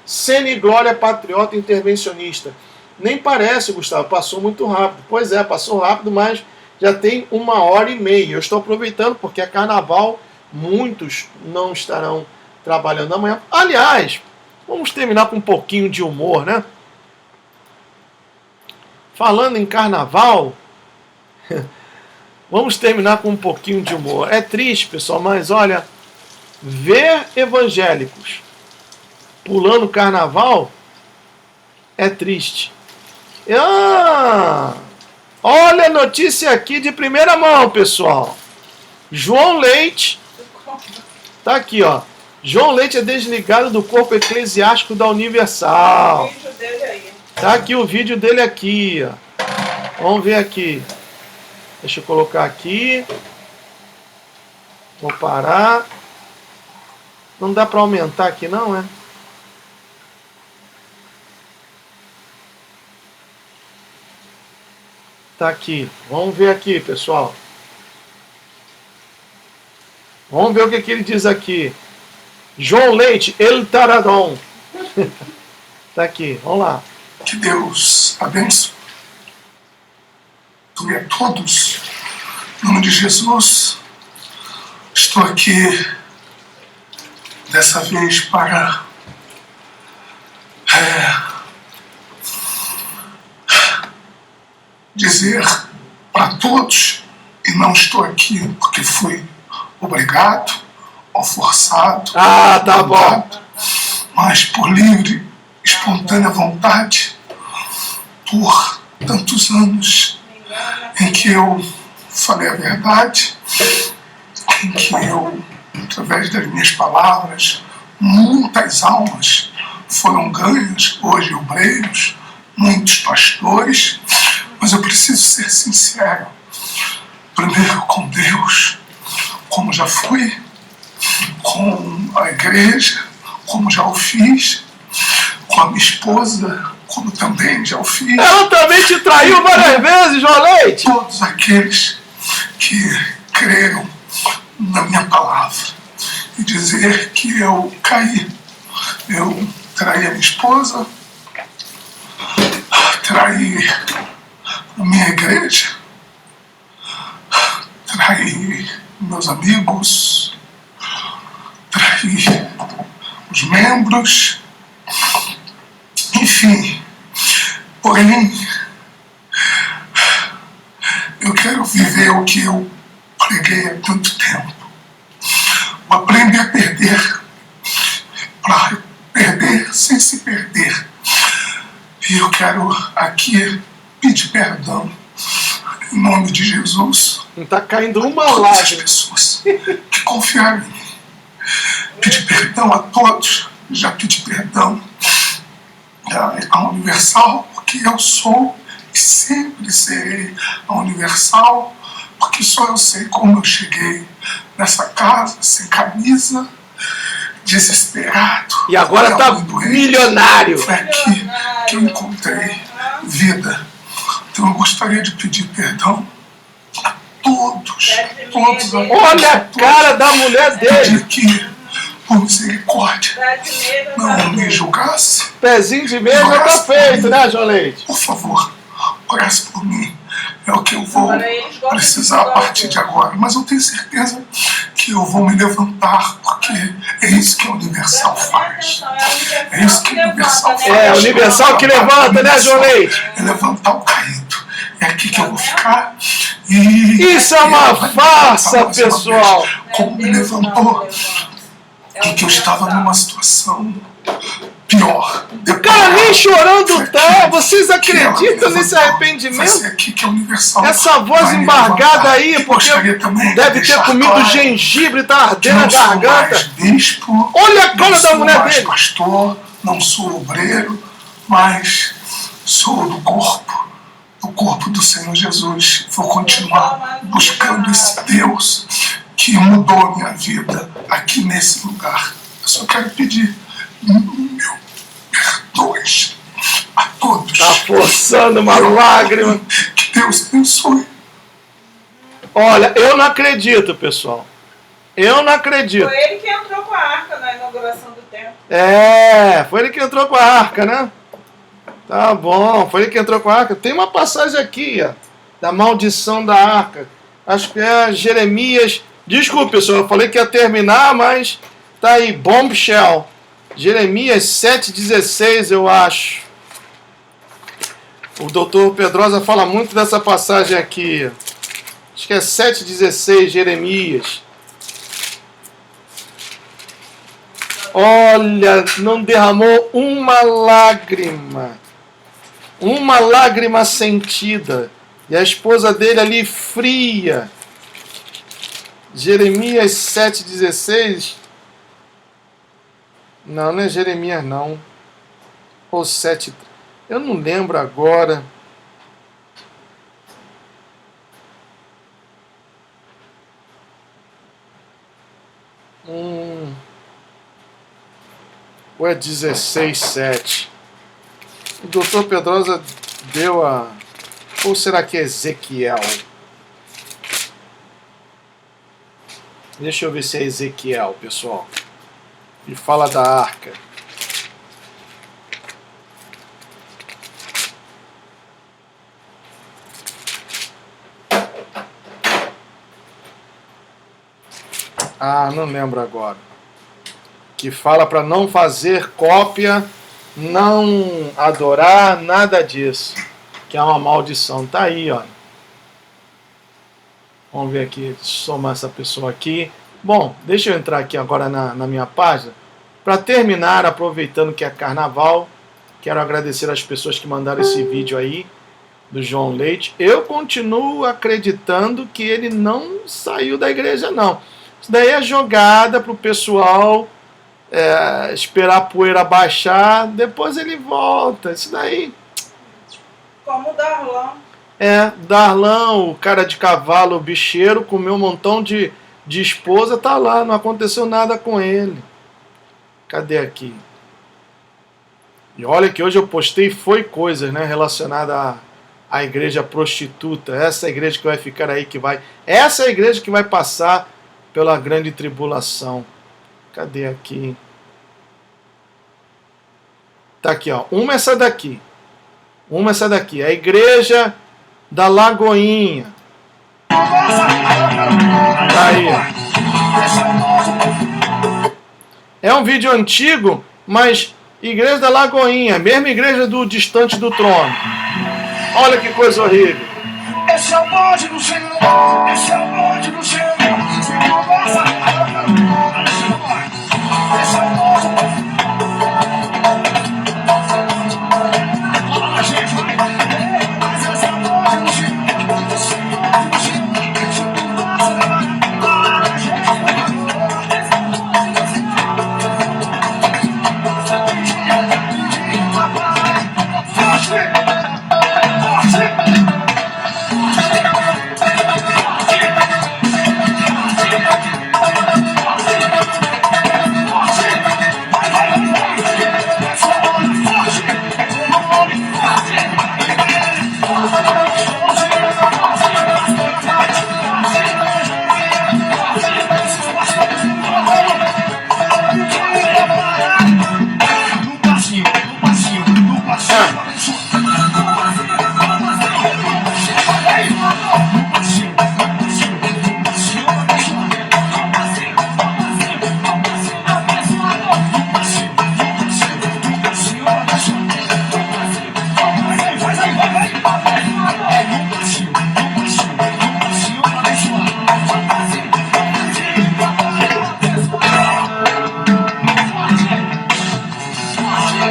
Sene Glória Patriota Intervencionista. Nem parece, Gustavo, passou muito rápido. Pois é, passou rápido, mas já tem 1h30. Eu estou aproveitando porque é carnaval, muitos não estarão trabalhando amanhã. Aliás, vamos terminar com um pouquinho de humor, né? Falando em carnaval, vamos terminar com um pouquinho de humor. É triste, pessoal, mas olha, ver evangélicos pulando carnaval é triste. Olha a notícia aqui de primeira mão, pessoal. João Leite, tá aqui, ó. João Leite é desligado do corpo eclesiástico da Universal. O vídeo dele aí. Tá aqui o vídeo dele aqui, ó. Vamos ver aqui. Deixa eu colocar aqui. Vou parar. Não dá para aumentar aqui não, é? Tá aqui. Vamos ver aqui, pessoal. Vamos ver o que ele diz aqui. João Leite, El Taradon. Tá aqui, vamos lá. Que Deus abençoe a todos. Em nome de Jesus, estou aqui dessa vez para dizer para todos, e não estou aqui porque fui obrigado ou forçado, tá bom, mas por livre, espontânea vontade, por tantos anos em que eu falei a verdade, em que eu, através das minhas palavras, muitas almas foram ganhas, hoje obreiros, muitos pastores, mas eu preciso ser sincero, primeiro com Deus, como já fui, com a igreja, como já o fiz, com a minha esposa, como também já o fiz. Ela também te traiu várias vezes, João Leite. Todos aqueles que creram na minha palavra e dizer que eu caí. Eu traí a minha esposa, traí a minha igreja, traí meus amigos, traí os membros, enfim. Porém, eu quero viver o que eu preguei há tanto tempo. Aprender a perder, para perder sem se perder. E eu quero aqui pedir perdão, em nome de Jesus. Não tá caindo uma Todas as lágrima. pessoas que confiaram em mim. Pedir perdão a todos, já pedi perdão à Universal, porque eu sou e sempre serei a Universal, porque só eu sei como eu cheguei nessa casa, sem camisa, desesperado. E agora tá milionário. Foi aqui que eu encontrei vida. Então eu gostaria de pedir perdão a todos, todos. Olha a cara da mulher dele. Pedir que, por misericórdia, não me julgasse. Pezinho de meia já tá feito, né, João Leite? Por favor, orasse por mim. É o que eu vou precisar a partir de agora. Mas eu tenho certeza que eu vou me levantar, porque é isso que a Universal faz. É isso que a Universal faz. É, a Universal que levanta, né, João Leite? É levantar o caído. É aqui que eu vou ficar. E isso é uma farsa, pessoal. Como me levantou, e que eu estava numa situação pior. O cara nem chorando tá. Vocês acreditam nesse arrependimento? Essa voz embargada aí, porque deve ter comido gengibre e tá ardendo a garganta. Olha a cara da mulher dele. Pastor, não sou obreiro, mas sou do corpo do Senhor Jesus. Vou continuar buscando esse Deus que mudou a minha vida aqui nesse lugar. Eu só quero pedir meu perdoe a todos. Tá forçando uma lágrima. Que Deus abençoe. Olha, eu não acredito, pessoal. Eu não acredito. Foi ele que entrou com a arca na inauguração do templo. É, foi ele que entrou com a arca, né? Tá bom, foi ele que entrou com a arca. Tem uma passagem aqui, ó, da maldição da arca. Acho que é Jeremias. Desculpe, pessoal, eu falei que ia terminar, mas tá aí, bombshell. Jeremias 7,16, eu acho. O doutor Pedrosa fala muito dessa passagem aqui. Acho que é 7,16, Jeremias. Olha, não derramou uma lágrima. Uma lágrima sentida. E a esposa dele ali fria. Jeremias 7,16. Não, não é Jeremias não. Ou 7. Eu não lembro agora. Ou é 16,7. O doutor Pedrosa deu a... Ou será que é Ezequiel? Deixa eu ver se é Ezequiel, pessoal. E fala da arca. Ah, não lembro agora. Que fala para não fazer cópia, não adorar, nada disso. Que é uma maldição. Tá aí, ó. Vamos ver aqui, somar essa pessoa aqui. Bom, deixa eu entrar aqui agora na minha página. Para terminar, aproveitando que é carnaval, quero agradecer as pessoas que mandaram esse vídeo aí, do João Leite. Eu continuo acreditando que ele não saiu da igreja, não. Isso daí é jogada para o pessoal esperar a poeira baixar, depois ele volta. Isso daí... Como o Darlan. Darlan, o cara de cavalo, o bicheiro, comeu um montão de esposa, tá lá, não aconteceu nada com ele. Cadê aqui? E olha que hoje eu postei foi coisas, né, relacionada à igreja prostituta. Essa é a igreja que vai ficar aí, essa é a igreja que vai passar pela grande tribulação. Cadê aqui? Tá aqui, ó. Uma é essa daqui. A igreja da Lagoinha. Tá aí, ó. É um vídeo antigo, mas igreja da Lagoinha, mesma igreja do Distante do Trono. Olha que coisa horrível. Esse é o bonde do Senhor. Esse é o bonde do Senhor. Esse é o bonde.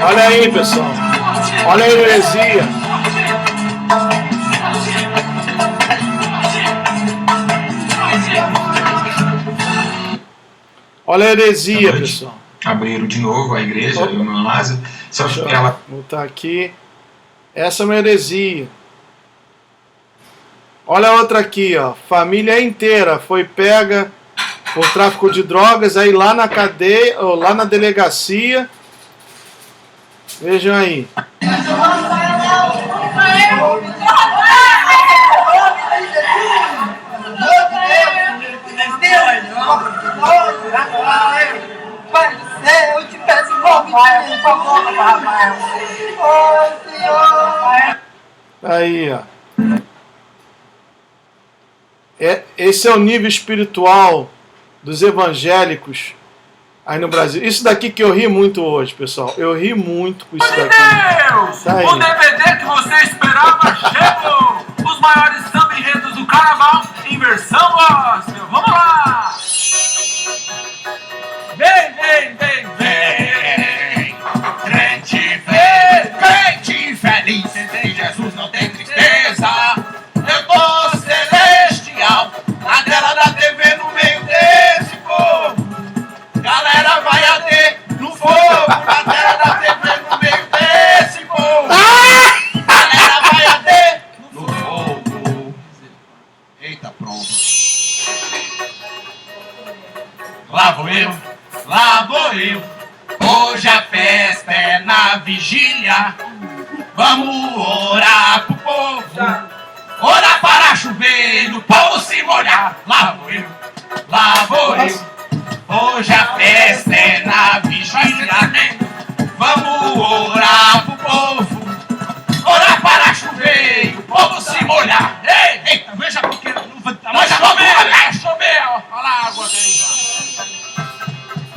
Olha aí, pessoal. Olha a heresia. Olha a heresia, pessoal. Abriram de novo a igreja, o irmão Lázaro. Só que Deixa ela. eu botar aqui. Essa é uma heresia. Olha a outra aqui, ó. Família inteira foi pega por tráfico de drogas, aí lá na cadeia, ou lá na delegacia. Vejam aí. Eu te peço um pouquinho, por favor, Rafael. Oh, Senhor. Aí, ó. Esse é o nível espiritual dos evangélicos aí no Brasil. Isso daqui que eu ri muito hoje, pessoal. Eu ri muito com isso daqui. Deus! Tá aí. O DVD que você esperava chegou! Os maiores samba enredos do carnaval em versão gospel. Vamos lá! Vem, vem, vem, vem! Crente feliz, crente feliz, em Jesus não tem tristeza. Eu tô celestial, na tela da TV no meio desse povo. Galera vai arder no fogo, na tela da TV no meio desse povo. Galera vai arder no fogo. Eita, pronto. Lá vou eu, lá vou eu. Hoje a festa é na vigília. Vamos orar pro povo. Orar para chover e o povo se molhar. Lá vou eu, lá vou eu. Hoje a festa é na vigília. Vamos orar pro povo. Orar para chover e o povo se molhar. Ei, eita, veja porque vai chover, ó. Olha a água dentro.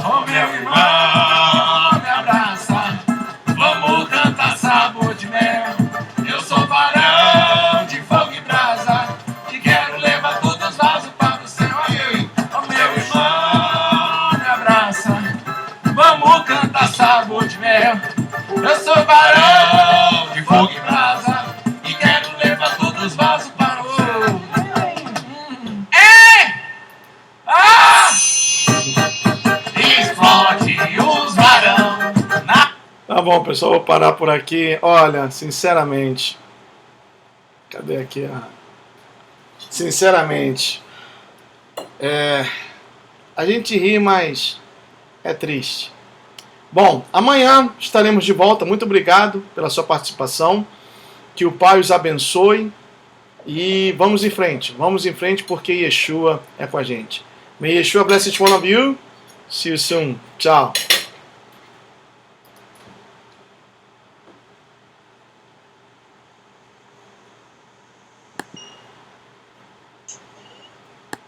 Ô meu irmão, me abraça. Vamos cantar sabor de mel. Eu sou varão de fogo e brasa, que quero levar todos os vasos para o céu. Ô meu irmão, me abraça. Vamos cantar sabor de mel. Eu sou varão de fogo e brasa, e quero levar todos os vasos para o céu. Ah! Explode os varão na... Tá bom, pessoal, vou parar por aqui. Olha, sinceramente, cadê aqui? Sinceramente, a gente ri, mas é triste. Bom, amanhã estaremos de volta. Muito obrigado pela sua participação. Que o Pai os abençoe. E vamos em frente porque Yeshua é com a gente. May Yeshua bless each one of you. See you soon. Tchau.